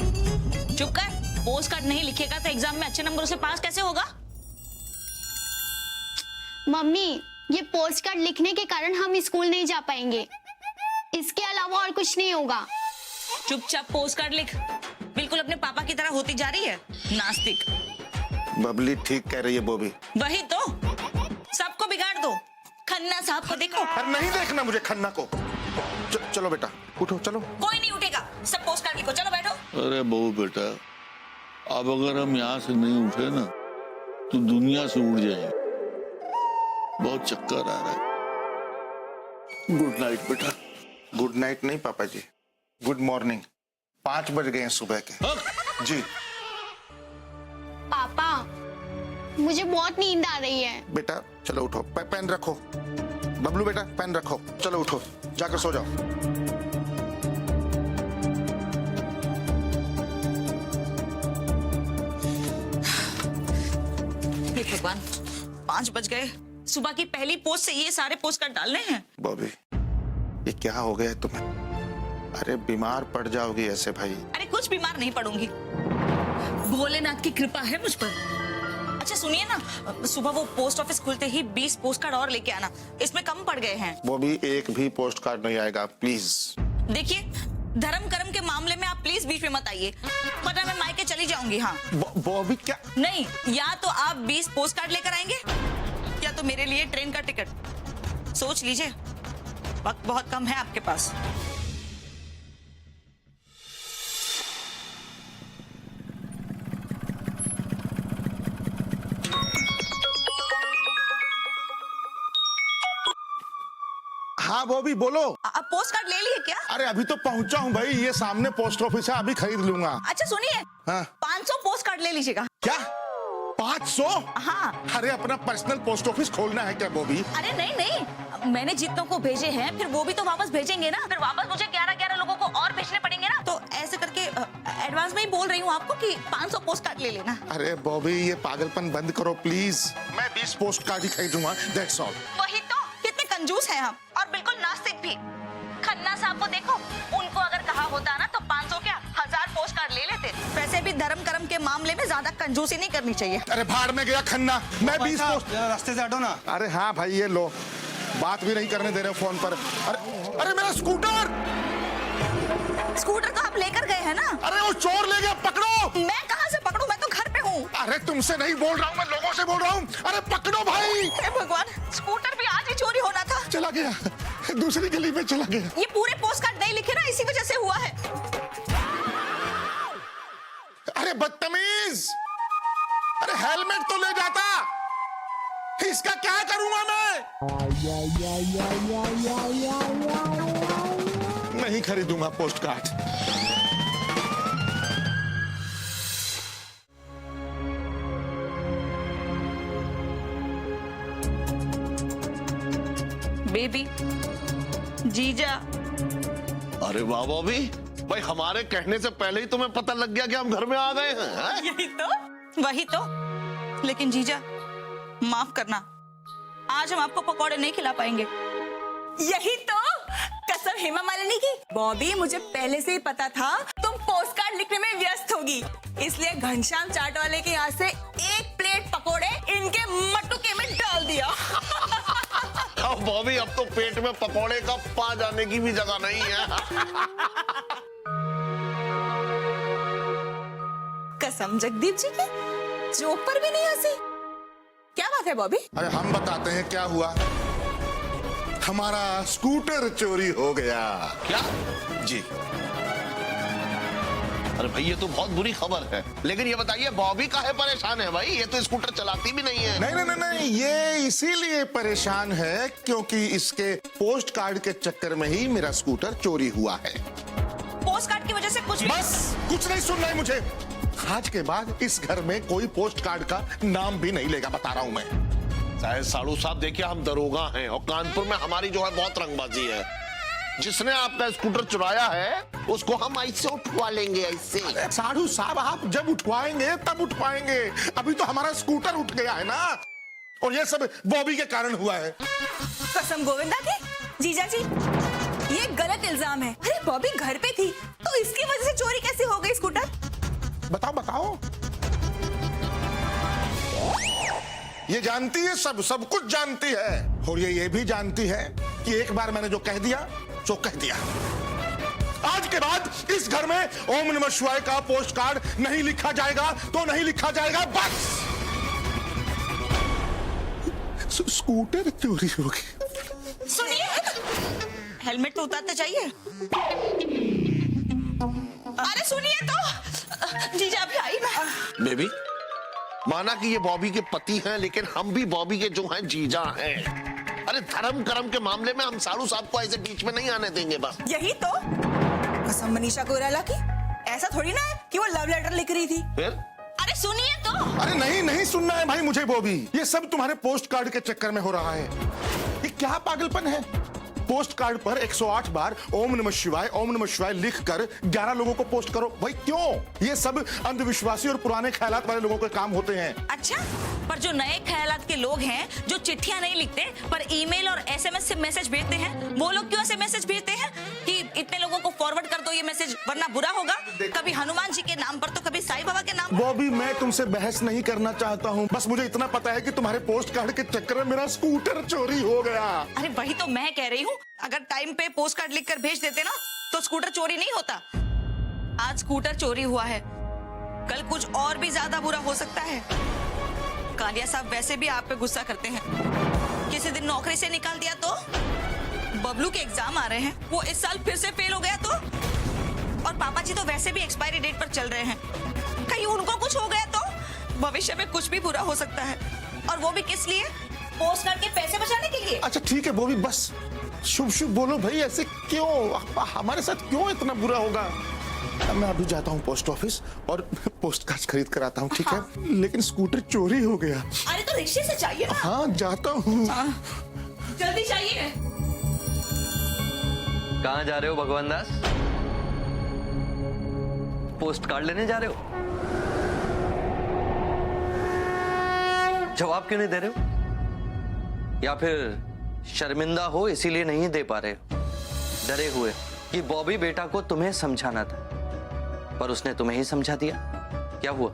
चुप कर, पोस्ट कार्ड नहीं लिखेगा तो एग्जाम में अच्छे नंबरों से पास कैसे होगा? मम्मी, ये पोस्ट कार्ड लिखने के कारण हम स्कूल नहीं जा पाएंगे, इसके अलावा और कुछ नहीं होगा। चुपचाप पोस्ट कार्ड लिख। बिल्कुल अपने पापा की तरह होती जा रही है, नास्तिक। बबली ठीक कह रही है बॉबी। वही तो, सबको बिगाड़ दो। खन्ना साहब को देखो। पर नहीं देखना मुझे खन्ना को। चलो बेटा उठो, चलो। कोई नहीं उठेगा, सब पोस्ट कार्ड लिखो, चलो बैठो। अरे बहू बेटा, अब अगर हम यहाँ से नहीं उठे ना तो दुनिया से उड़ जाएंगे। बहुत चक्कर आ रहा है। गुड नाइट बेटा। गुड नाइट नहीं पापा जी, गुड मॉर्निंग। 5 बज गए हैं सुबह के। जी पापा, मुझे बहुत नींद आ रही है। बेटा चलो उठो, पेन रखो। बबलू बेटा पेन रखो, चलो उठो, जाकर सो जाओ। हे भगवान, 5 बज गए। सुबह की पहली पोस्ट से ये सारे पोस्ट कार्ड डालने हैं। बॉबी ये क्या हो गया है तुम्हें? अरे बीमार पड़ जाओगी ऐसे भाई। अरे कुछ बीमार नहीं पड़ूंगी, भोलेनाथ की कृपा है मुझ पर। अच्छा सुनिए ना, सुबह वो पोस्ट ऑफिस खुलते ही 20 पोस्ट कार्ड और लेके आना, इसमें कम पड़ गए हैं। बॉबी एक भी पोस्ट कार्ड नहीं आएगा प्लीज। देखिए, धर्म कर्म के मामले में आप प्लीज बीच में मत आइए, वरना मैं मायके चली जाऊंगी। हाँ बॉबी क्या? नहीं, या तो आप 20 पोस्ट कार्ड लेकर आएंगे या तो मेरे लिए ट्रेन का टिकट। सोच लीजिए, वक्त बहुत कम है आपके पास। हाँ बॉबी बोलो। आप पोस्ट कार्ड ले लिए क्या? अरे अभी तो पहुंचा हूँ भाई, ये सामने पोस्ट ऑफिस है, अभी खरीद लूंगा। अच्छा सुनिए, हाँ। 500 पोस्ट कार्ड ले लीजिएगा। क्या 500? हाँ। अरे अपना पर्सनल पोस्ट ऑफिस खोलना है क्या बॉबी? अरे नहीं नहीं, मैंने जितनों को भेजे हैं फिर वो भी तो वापस भेजेंगे ना, फिर वापस मुझे 11 लोगों को और भेजने पड़ेंगे ना, तो ऐसे करके एडवांस में ही बोल रही हूँ आपको कि 500 पोस्ट कार्ड ले लेना। अरे बॉबी ये पागलपन बंद करो प्लीज, मैं 20 पोस्ट कार्ड ही खरीदूंगा, दैट्स ऑल। वही तो, कितने कंजूस हैं हम, और बिल्कुल नास्तिक भी। खन्ना साहब को देखो, उनको अगर कहा होता ना तो 500 क्या 1000 पोस्ट कार्ड ले लेते। वैसे भी धर्म कर्म के मामले में ज्यादा कंजूसी नहीं करनी चाहिए। अरे भाड़ में गया खन्ना, मैं 20 पोस्ट। रास्ते से हटो ना। अरे हाँ भाई ये लो, बात भी नहीं करने दे रहे फोन पर। अरे मेरा स्कूटर! स्कूटर तो आप लेकर गए हैं ना? अरे वो चोर ले गया, पकड़ो। मैं कहाँ से पकड़ूं, मैं तो घर पे हूँ। अरे तुमसे नहीं बोल रहा हूँ, मैं लोगों से बोल रहा हूँ। अरे पकड़ो भाई। हे भगवान, स्कूटर भी आज ही चोरी होना था। चला गया, दूसरी गली में चला गया। ये पूरे पोस्ट कार्ड नहीं लिखे ना, इसी वजह से हुआ है। अरे बदतमीज, अरे हेलमेट तो ले जाता, इसका क्या करूंगा मैं? नहीं खरीदूंगा पोस्ट कार्ड। बेबी, जीजा। अरे वाह बॉबी, भाई हमारे कहने से पहले ही तुम्हें पता लग गया कि हम घर में आ गए हैं। यही तो, वही तो। लेकिन जीजा माफ करना, आज हम आपको पकौड़े नहीं खिला पाएंगे। यही तो, कसम हेमा मालिनी की। बॉबी, मुझे पहले से ही पता था तुम पोस्ट कार्ड लिखने में व्यस्त होगी, इसलिए घनश्याम चाट वाले के यहाँ से 1 प्लेट पकोड़े इनके मटुके में डाल दिया। अब बॉबी, अब तो पेट में पकोड़े का पा जाने की भी जगह नहीं है। कसम जगदीप जी की, जोक पर भी नहीं हंसी। क्या बात है बॉबी? अरे हम बताते हैं क्या हुआ। हमारा स्कूटर चोरी हो गया। क्या? जी। अरे भाई ये तो बहुत बुरी खबर है, लेकिन ये बताइए बॉबी काहे परेशान है भाई? ये तो स्कूटर चलाती भी नहीं है। नहीं, ये इसीलिए परेशान है क्योंकि इसके पोस्ट कार्ड के चक्कर में ही मेरा स्कूटर चोरी हुआ है। पोस्ट कार्ड की वजह से कुछ बस कुछ नहीं सुनना है मुझे। आज के बाद इस घर में कोई पोस्ट कार्ड का नाम भी नहीं लेगा, बता रहा हूं मैं। चाहे साड़ू साहब, देखिए हम दरोगा हैं और कानपुर में हमारी जो है बहुत रंगबाजी है। जिसने आपका स्कूटर चुराया है उसको हम ऐसे उठवा लेंगे, ऐसे। साधु साहब, आप जब उठवाएंगे तब उठ पाएंगे, अभी तो हमारा स्कूटर उठ गया है ना, और ये सब बॉबी के कारण हुआ है। कसम गोविंदा की। जीजा जी, ये गलत इल्जाम है। अरे बॉबी घर पे थी तो इसकी वजह से चोरी कैसे हो गई स्कूटर? बताओ बताओ। ये जानती है, सब कुछ जानती है, और ये भी जानती है कि एक बार मैंने जो कह दिया सो कह दिया। आज के बाद इस घर में ओम नमः शिवाय का पोस्ट कार्ड नहीं लिखा जाएगा तो नहीं लिखा जाएगा, बस। स्कूटर चोरी हो गई। सुनिए, हेलमेट तो उतारते चाहिए। अरे सुनिए तो, जीजा अभी आई मैं। बेबी, माना कि ये बॉबी के पति हैं, लेकिन हम भी बॉबी के जो हैं जीजा हैं। अरे धर्म कर्म के मामले में हम सारू साहब को ऐसे बीच में नहीं आने देंगे बस। यही तो कसम मनीषा कोइराला की। ऐसा थोड़ी ना है कि वो लव लेटर लिख रही थी। फिर अरे सुनिए तो। अरे नहीं सुनना है भाई मुझे बॉबी। ये सब तुम्हारे पोस्ट कार्ड के चक्कर में हो रहा है। ये क्या पागलपन है? पोस्ट कार्ड पर 108 बार ओम नमः शिवाय लिखकर 11 लोगों को पोस्ट करो। भाई क्यों? ये सब अंधविश्वासी और पुराने ख्यालात वाले लोगों के काम होते हैं। अच्छा, पर जो नए ख्यालात के लोग हैं, जो चिट्ठियां नहीं लिखते पर ईमेल और एसएमएस से मैसेज भेजते हैं, वो लोग क्यों ऐसे मैसेज भेजते हैं कि इतने लोगों को फॉरवर्ड कर दो ये मैसेज, वरना बुरा होगा। कभी हनुमान जी के नाम पर तो कभी साईं बाबा के नाम पर। बॉबी, मैं तुमसे बहस नहीं करना चाहता हूँ, बस मुझे इतना पता है कि तुम्हारे पोस्ट कार्ड के चक्कर में मेरा स्कूटर चोरी हो गया। अरे वही तो मैं कह रही हूँ, अगर टाइम पे पोस्ट कार्ड लिखकर भेज देते ना तो स्कूटर चोरी नहीं होता। आज स्कूटर चोरी हुआ है, कल कुछ और भी ज्यादा बुरा हो सकता है। कालिया साहब वैसे भी आप पे गुस्सा करते हैं। किसी दिन नौकरी से निकाल दिया तो, बबलू के एग्जाम आ रहे हैं, वो इस साल फिर से फेल हो गया तो, और पापा जी तो वैसे भी एक्सपायरी डेट पर चल रहे हैं, कहीं उनको कुछ हो गया तो भविष्य में कुछ भी बुरा हो सकता है। और वो भी किस लिए? पोस्ट कार्ड के पैसे बचाने के लिए। अच्छा ठीक है बॉबी, बस शुभ शुभ बोलो भाई। ऐसे क्यों? हमारे साथ क्यों इतना बुरा होगा? मैं अभी जाता हूँ पोस्ट ऑफिस और पोस्ट कार्ड खरीद कर आता हूँ, ठीक है? लेकिन स्कूटर चोरी हो गया। अरे तो रिक्शे से चाहिए ना। हाँ जाता हूँ। जल्दी चाहिए। कहाँ जा रहे हो भगवान दास? पोस्ट कार्ड लेने जा रहे हो? जवाब क्यों नहीं दे रहे हो? या फिर शर्मिंदा हो इसीलिए नहीं दे पा रहे हो? डरे हुए कि बॉबी बेटा को तुम्हें समझाना था पर उसने तुम्हें ही समझा दिया। क्या हुआ?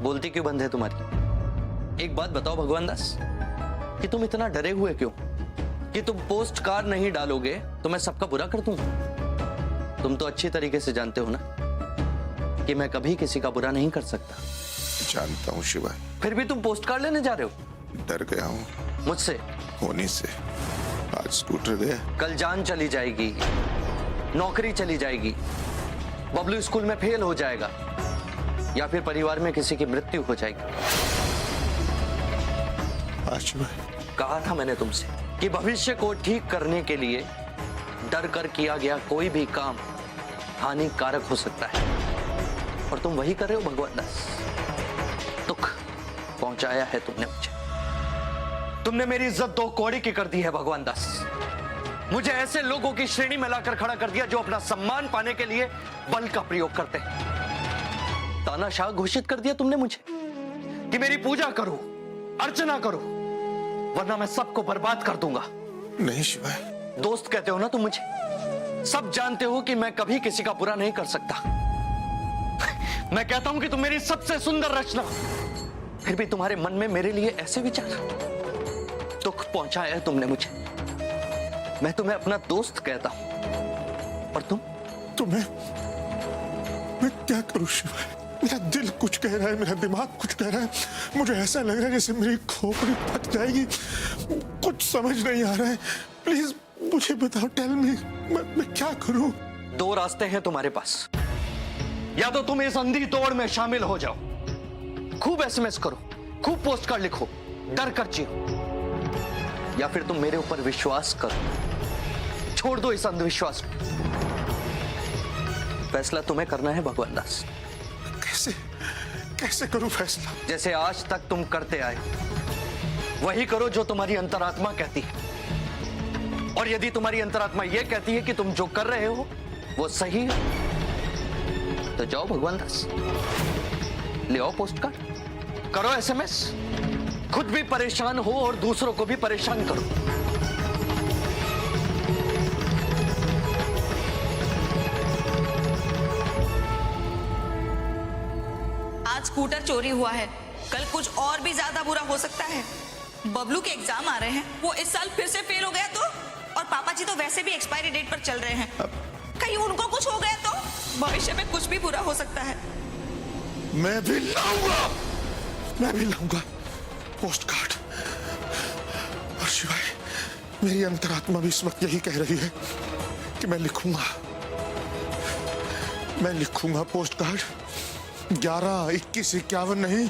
बोलती क्यों बंद है तुम्हारी? एक बात बताओ भगवान दास, कि तुम इतना डरे हुए क्यों? कि तुम पोस्ट कार्ड नहीं डालोगे तो मैं सबका बुरा कर दूंगा। तुम तो अच्छी तरीके से जानते हो ना कि मैं कभी किसी का बुरा नहीं कर सकता। जानता हूँ शिवा, फिर भी तुम पोस्ट कार्ड लेने जा रहे हो? डर गया हूँ मुझसे? होने से। आज स्कूटर गया, कल जान चली जाएगी, नौकरी चली जाएगी, बबलू स्कूल में फेल हो जाएगा, या फिर परिवार में किसी की मृत्यु हो जाएगी। आज कहा था मैंने तुमसे कि भविष्य को ठीक करने के लिए डर कर किया गया कोई भी काम हानिकारक हो सकता है, और तुम वही कर रहे हो भगवान दास। दुख पहुंचाया है तुमने मुझे। तुमने मेरी इज्जत दो कौड़ी की कर दी है भगवान दास। मुझे ऐसे लोगों की श्रेणी में लाकर खड़ा कर दिया जो अपना सम्मान पाने के लिए बल का प्रयोग करते हैं। तानाशाह घोषित कर दिया तुमने मुझे कि मेरी पूजा करो, अर्चना करो, वरना मैं सबको बर्बाद कर दूंगा। नहीं शिवा। दोस्त कहते हो ना तुम मुझे, सब जानते हो कि मैं कभी किसी का बुरा नहीं कर सकता। मैं कहता हूं कि तुम मेरी सबसे सुंदर रचना, फिर भी तुम्हारे मन में मेरे लिए ऐसे विचार। दुख पहुंचाया है तुमने मुझे, मैं तुम्हें अपना दोस्त कहता हूं, और तुम्हें मैं क्या करूं शिवा? मेरा दिल कुछ कह रहा है, मेरा दिमाग कुछ कह रहा है, मुझे ऐसा लग रहा है जैसे मेरी खोपड़ी फट जाएगी। कुछ समझ नहीं आ रहा है, प्लीज मुझे बताओ, टेल मी, मैं क्या करूं? दो रास्ते हैं तुम्हारे पास। या तो तुम इस अंधी दौड़ में शामिल हो जाओ, खूब एसएमएस करो, खूब पोस्ट कार्ड लिखो, डर कर जियो, या फिर तुम मेरे ऊपर विश्वास करो, छोड़ दो इस अंधविश्वास को। फैसला तुम्हें करना है भगवान दास। कैसे करूं फैसला? जैसे आज तक तुम करते आए वही करो जो तुम्हारी अंतरात्मा कहती है, और यदि तुम्हारी अंतरात्मा यह कहती है कि तुम जो कर रहे हो वो सही है, तो जाओ भगवान दास, ले आओ पोस्ट कार्ड, करो एसएमएस, खुद भी परेशान हो और दूसरों को भी परेशान करो। स्कूटर चोरी हुआ है, कल कुछ और भी ज्यादा बुरा हो सकता है। बबलू के एग्जाम आ रहे हैं, वो इस साल फिर से फेल हो गया तो, और पापा जी तो वैसे भी एक्सपायरी डेट पर चल रहे हैं, कहीं उनको कुछ हो गया तो भविष्य में कुछ भी बुरा हो सकता है। मैं भी लाऊंगा पोस्ट कार्ड। और शिवाय, मेरी अंतरात्मा भी इस वक्त यही कह रही है कि मैं लिखूंगा पोस्ट कार्ड। 11, 21, 51 नहीं,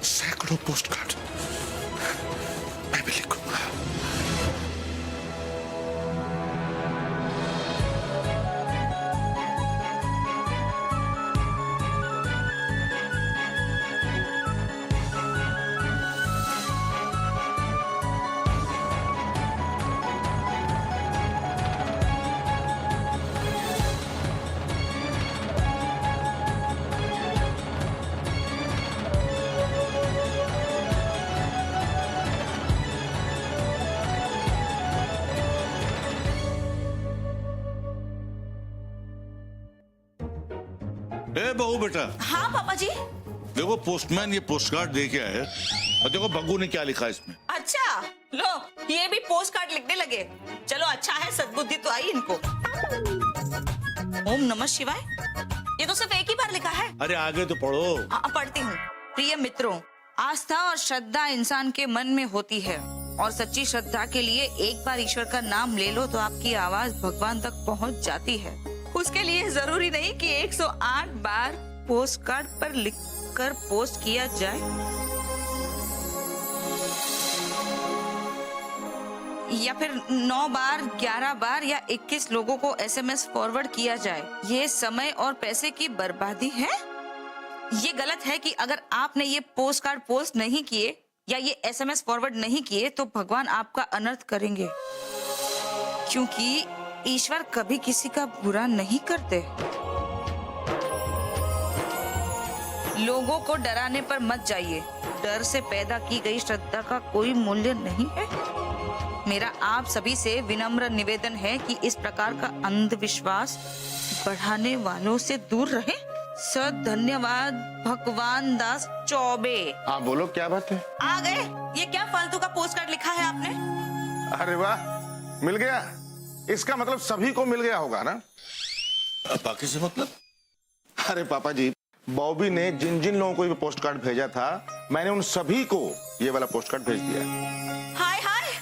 सैकड़ों पोस्ट कार्ड मैं भी लिखूंगा। ए बहू बेटा, हाँ पापा जी। देखो पोस्टमैन ये पोस्ट कार्ड दे के आया और देखो बग्गू ने क्या लिखा इसमें। अच्छा लो, ये भी पोस्ट कार्ड लिखने लगे। चलो अच्छा है, सद्बुद्धि तो आई इनको। ओम नमः शिवाय, ये तो सिर्फ एक ही बार लिखा है। अरे आगे तो पढ़ो। पढ़ती हूँ। प्रिय मित्रों, आस्था और श्रद्धा इंसान के मन में होती है, और सच्ची श्रद्धा के लिए एक बार ईश्वर का नाम ले लो तो आपकी आवाज भगवान तक पहुँच जाती है। उसके लिए जरूरी नहीं कि 108 बार पोस्ट कार्ड पर लिखकर पोस्ट किया जाए, या फिर 9 बार, 11 बार या 21 लोगों को SMS फॉरवर्ड किया जाए। ये समय और पैसे की बर्बादी है। ये गलत है कि अगर आपने ये पोस्ट कार्ड पोस्ट नहीं किए या ये SMS फॉरवर्ड नहीं किए तो भगवान आपका अनर्थ करेंगे, क्योंकि ईश्वर कभी किसी का बुरा नहीं करते। लोगों को डराने पर मत जाइए। डर से पैदा की गई श्रद्धा का कोई मूल्य नहीं है। मेरा आप सभी से विनम्र निवेदन है कि इस प्रकार का अंधविश्वास बढ़ाने वालों से दूर रहें। धन्यवाद, भगवान दास चौबे। आप बोलो, क्या बात है? आ गए? ये क्या फालतू का पोस्ट कार्ड लिखा है आपने? अरे वाह, मिल गया। इसका मतलब सभी को मिल गया होगा ना? बाकी से मतलब? अरे पापा जी, बॉबी ने जिन जिन लोगों को ये पोस्ट कार्ड भेजा था, मैंने उन सभी को ये वाला पोस्ट कार्ड भेज दिया। हाय हाय,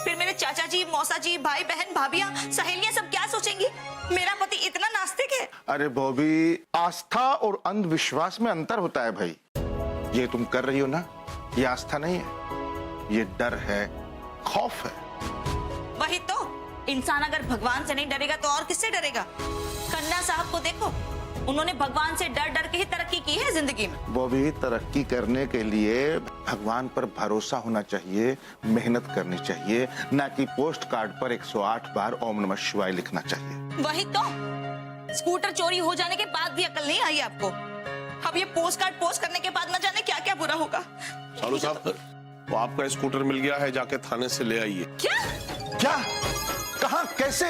फिर मेरे चाचा जी, मौसा जी, भाई बहन, भाभियां, सहेलियां सब क्या सोचेंगी? मेरा पति इतना नास्तिक है। अरे बॉबी, आस्था और अंधविश्वास में अंतर होता है भाई। ये तुम कर रही हो ना, ये आस्था नहीं है, ये डर है, खौफ है। वही तो, इंसान अगर भगवान से नहीं डरेगा तो और किससे डरेगा? खन्ना साहब को देखो, उन्होंने भगवान से डर डर के ही तरक्की की है जिंदगी में। वो भी तरक्की करने के लिए भगवान पर भरोसा होना चाहिए, मेहनत करनी चाहिए, ना कि पोस्ट कार्ड पर 108 बार ओम नमः शिवाय लिखना चाहिए। वही तो, स्कूटर चोरी हो जाने के बाद भी अकल नहीं आई आपको। अब ये पोस्ट कार्ड पोस्ट करने के बाद न जाने क्या क्या बुरा होगा। सालू साहब, वो आपका स्कूटर मिल गया है, जाके थाने से ले आइए। क्या? क्या? कहाँ? कैसे?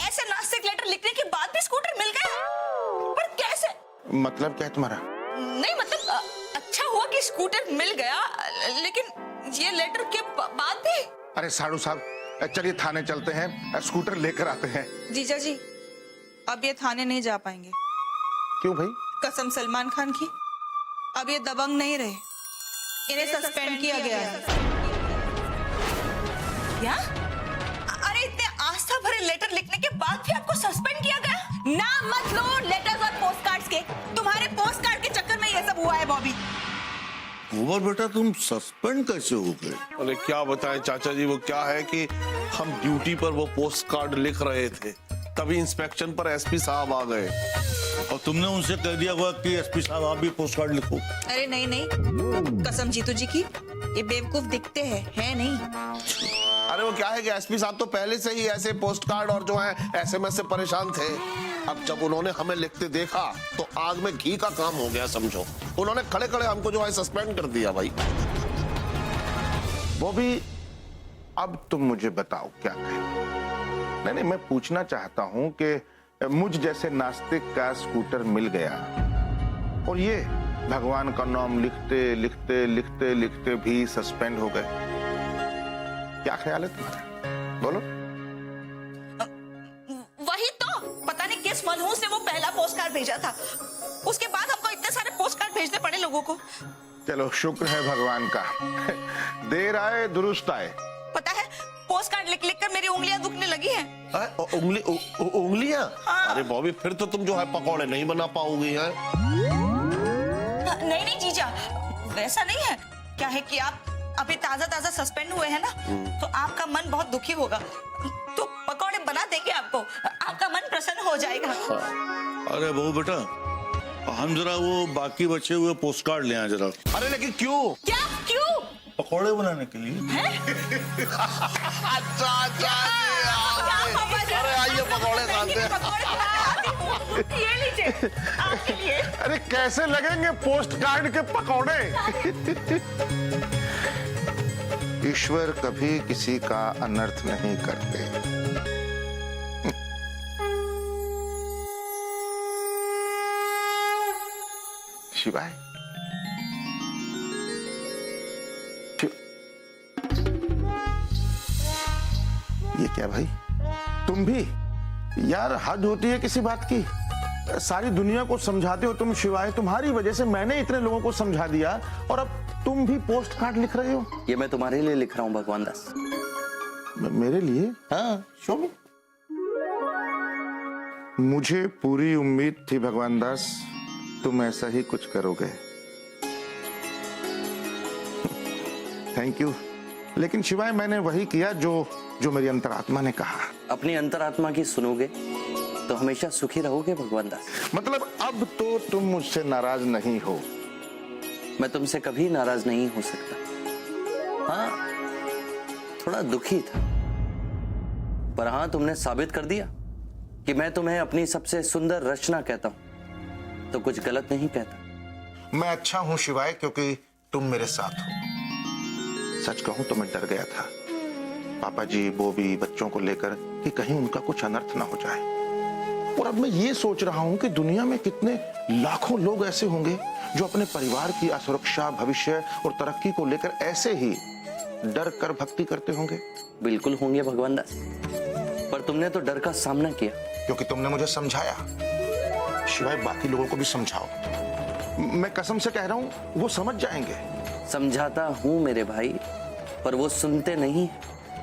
ऐसे नास्तिक लेटर लिखने के बाद भी स्कूटर मिल गया? पर कैसे? मतलब क्या है तुम्हारा? नहीं मतलब अच्छा हुआ कि स्कूटर मिल गया, लेकिन ये लेटर के बाद भी? अरे साड़ू साहब, चलिए थाने चलते हैं, स्कूटर लेकर आते हैं। जीजा जी, अब ये थाने नहीं जा पाएंगे। क्यों भाई? कसम सलमान खान की, अब ये दबंग नहीं रहे, इन्हें सस्पेंड किया गया है। क्या? अरे इतने आस्था भरे लेटर लिखने के बाद भी आपको सस्पेंड किया गया? नाम मत लो लेटर्स और पोस्ट कार्ड्स के। तुम्हारे पोस्ट कार्ड के चक्कर में ये सब हुआ है बॉबी। उमर बेटा, तुम सस्पेंड कैसे हो गए? अरे क्या बताएं चाचा जी, वो क्या है कि हम ड्यूटी पर वो पोस्ट कार्ड लिख रहे थे, तभी इंस्पेक्शन पर एसपी साहब आ गए। और तुमने उनसे कह दिया हुआ कि एसपी साहब आप भी पोस्ट कार्ड लिखो। अरे नहीं नहीं, कसम जीतू जी की, ये बेवकूफ दिखते हैं, है नहीं। अरे वो क्या है कि एसपी साहब तो पहले से ही ऐसे पोस्ट कार्ड और जो है SMS से परेशान थे। अब जब उन्होंने हमें लिखते देखा तो आग में घी का काम हो गया समझो। उन्होंने खड़े खड़े हमको जो है सस्पेंड कर दिया भाई। वो भी, अब तुम मुझे बताओ क्या कहें? नहीं, मैं पूछना चाहता हूं कि मुझ जैसे नास्तिक का स्कूटर मिल गया और ये भगवान का नाम लिखते लिखते लिखते लिखते भी सस्पेंड हो गए। क्या ख्याल है तुम्हारा, बोलो। वही तो, पता नहीं किस मनहूस ने वो पहला पोस्ट कार्ड भेजा था, उसके बाद हमको इतने सारे पोस्ट कार्ड भेजने पड़े लोगों को। चलो शुक्र है भगवान का, देर आए दुरुस्त आए। पता है पोस्ट कार्ड लिख लिख कर मेरी उंगलियां दुखने लगी हैं। उंगलियां? हाँ। अरे बॉबी फिर तो तुम जो है पकौड़े नहीं बना पाओगी है। नहीं नहीं जीजा, वैसा नहीं है। क्या है कि आप अभी ताजा ताजा सस्पेंड हुए हैं ना, तो आपका मन बहुत दुखी होगा, तो पकौड़े बना देंगे आपको, आपका मन प्रसन्न हो जाएगा। अरे बहू बेटा, हम जरा वो बाकी बचे हुए पोस्ट कार्ड ले आए जरा। अरे लेकिन क्यों? क्या क्यों? पकौड़े बनाने के लिए। अच्छा अरे आइए पकौड़े खाते हैं। ये लीजिए आपके लिए। अरे कैसे लगेंगे पोस्ट कार्ड के पकौड़े? ईश्वर कभी किसी का अनर्थ नहीं करते। शिवाय, ये क्या भाई, तुम भी? यार हद होती है किसी बात की। सारी दुनिया को समझाते हो तुम शिवाय, तुम्हारी वजह से मैंने इतने लोगों को समझा दिया और अब तुम भी पोस्ट कार्ड लिख रहे हो। ये मैं तुम्हारे लिए लिख रहा हूँ भगवान दास। मेरे लिए? हाँ, शो मी। मुझे पूरी उम्मीद थी भगवान दास तुम ऐसा ही कुछ करोगे। Thank you. लेकिन शिवाय मैंने वही किया जो मेरी अंतरात्मा ने कहा। अपनी अंतरात्मा की सुनोगे तो हमेशा सुखी रहोगे भगवान दास। मतलब अब तो तुम मुझसे नाराज नहीं हो? मैं तुमसे कभी नाराज नहीं हो सकता। हाँ, थोड़ा दुखी था, पर हाँ तुमने साबित कर दिया कि मैं तुम्हें अपनी सबसे सुंदर रचना कहता हूं, तो कुछ गलत नहीं कहता। मैं अच्छा हूं शिवाय, क्योंकि तुम मेरे साथ हो। सच कहूं तो मैं डर गया था पापा जी, बोबी, बच्चों को लेकर, कि कहीं उनका कुछ अनर्थ ना हो जाए। और अब मैं ये सोच रहा हूं कि दुनिया में कितने लाखों लोग ऐसे होंगे जो अपने परिवार की असुरक्षा, भविष्य और तरक्की को लेकर ऐसे ही डर कर भक्ति करते होंगे। बिल्कुल होंगे भगवान दास, पर तुमने तो डर का सामना किया। क्योंकि तुमने मुझे समझाया। शिवाय बाकी लोगों को भी समझाओ, मैं कसम से कह रहा हूं वो समझ जाएंगे। समझाता हूं मेरे भाई, पर वो सुनते नहीं।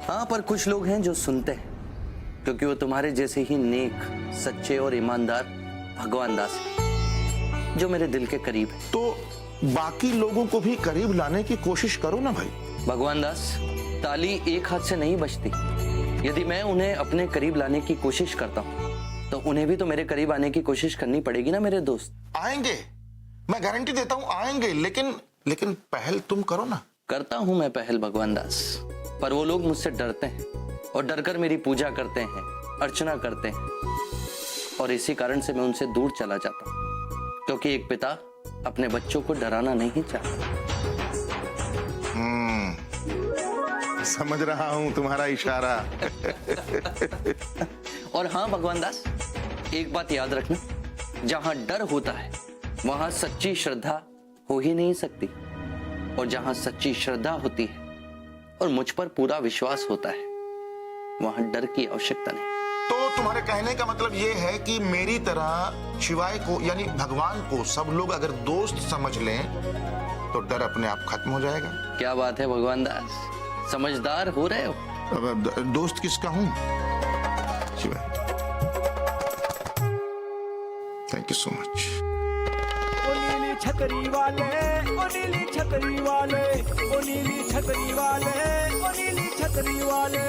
हाँ, पर कुछ लोग हैं जो सुनते हैं, क्योंकि वो तुम्हारे जैसे ही नेक, सच्चे और ईमानदार भगवान दास हैं, जो मेरे दिल के करीब है। तो बाकी लोगों को भी करीब लाने की कोशिश करो ना भाई। भगवान दास, ताली एक हाथ से नहीं बजती। यदि मैं उन्हें अपने करीब लाने की कोशिश करता हूँ, तो उन्हें भी तो मेरे करीब आने की कोशिश करनी पड़ेगी ना मेरे दोस्त। आएंगे, मैं गारंटी देता हूँ आएंगे, लेकिन पहल तुम करो ना। करता हूँ मैं पहल भगवान दास, पर वो लोग मुझसे डरते हैं और डरकर मेरी पूजा करते हैं, अर्चना करते हैं, और इसी कारण से मैं उनसे दूर चला जाता हूँ, क्योंकि एक पिता अपने बच्चों को डराना नहीं चाहता। समझ रहा हूँ तुम्हारा इशारा। और हाँ भगवान दास, एक बात याद रखना, जहां डर होता है वहां सच्ची श्रद्धा हो ही नहीं सकती, और जहां सच्ची श्रद्धा होती है और मुझ पर पूरा विश्वास होता है, वहां डर की आवश्यकता नहीं। तो तुम्हारे कहने का मतलब ये है कि मेरी तरह शिवाय को, यानी भगवान को, सब लोग अगर दोस्त समझ लें तो डर अपने आप खत्म हो जाएगा। क्या बात है भगवान दास, समझदार हो रहे हो। अब दोस्त किसका हूं? शिवाय, थैंक यू सो मच। ओ नीली छतरी वाले, ओ नीली छतरी वाले, ओ नीली छतरी वाले, ओ नीली छतरी वाले।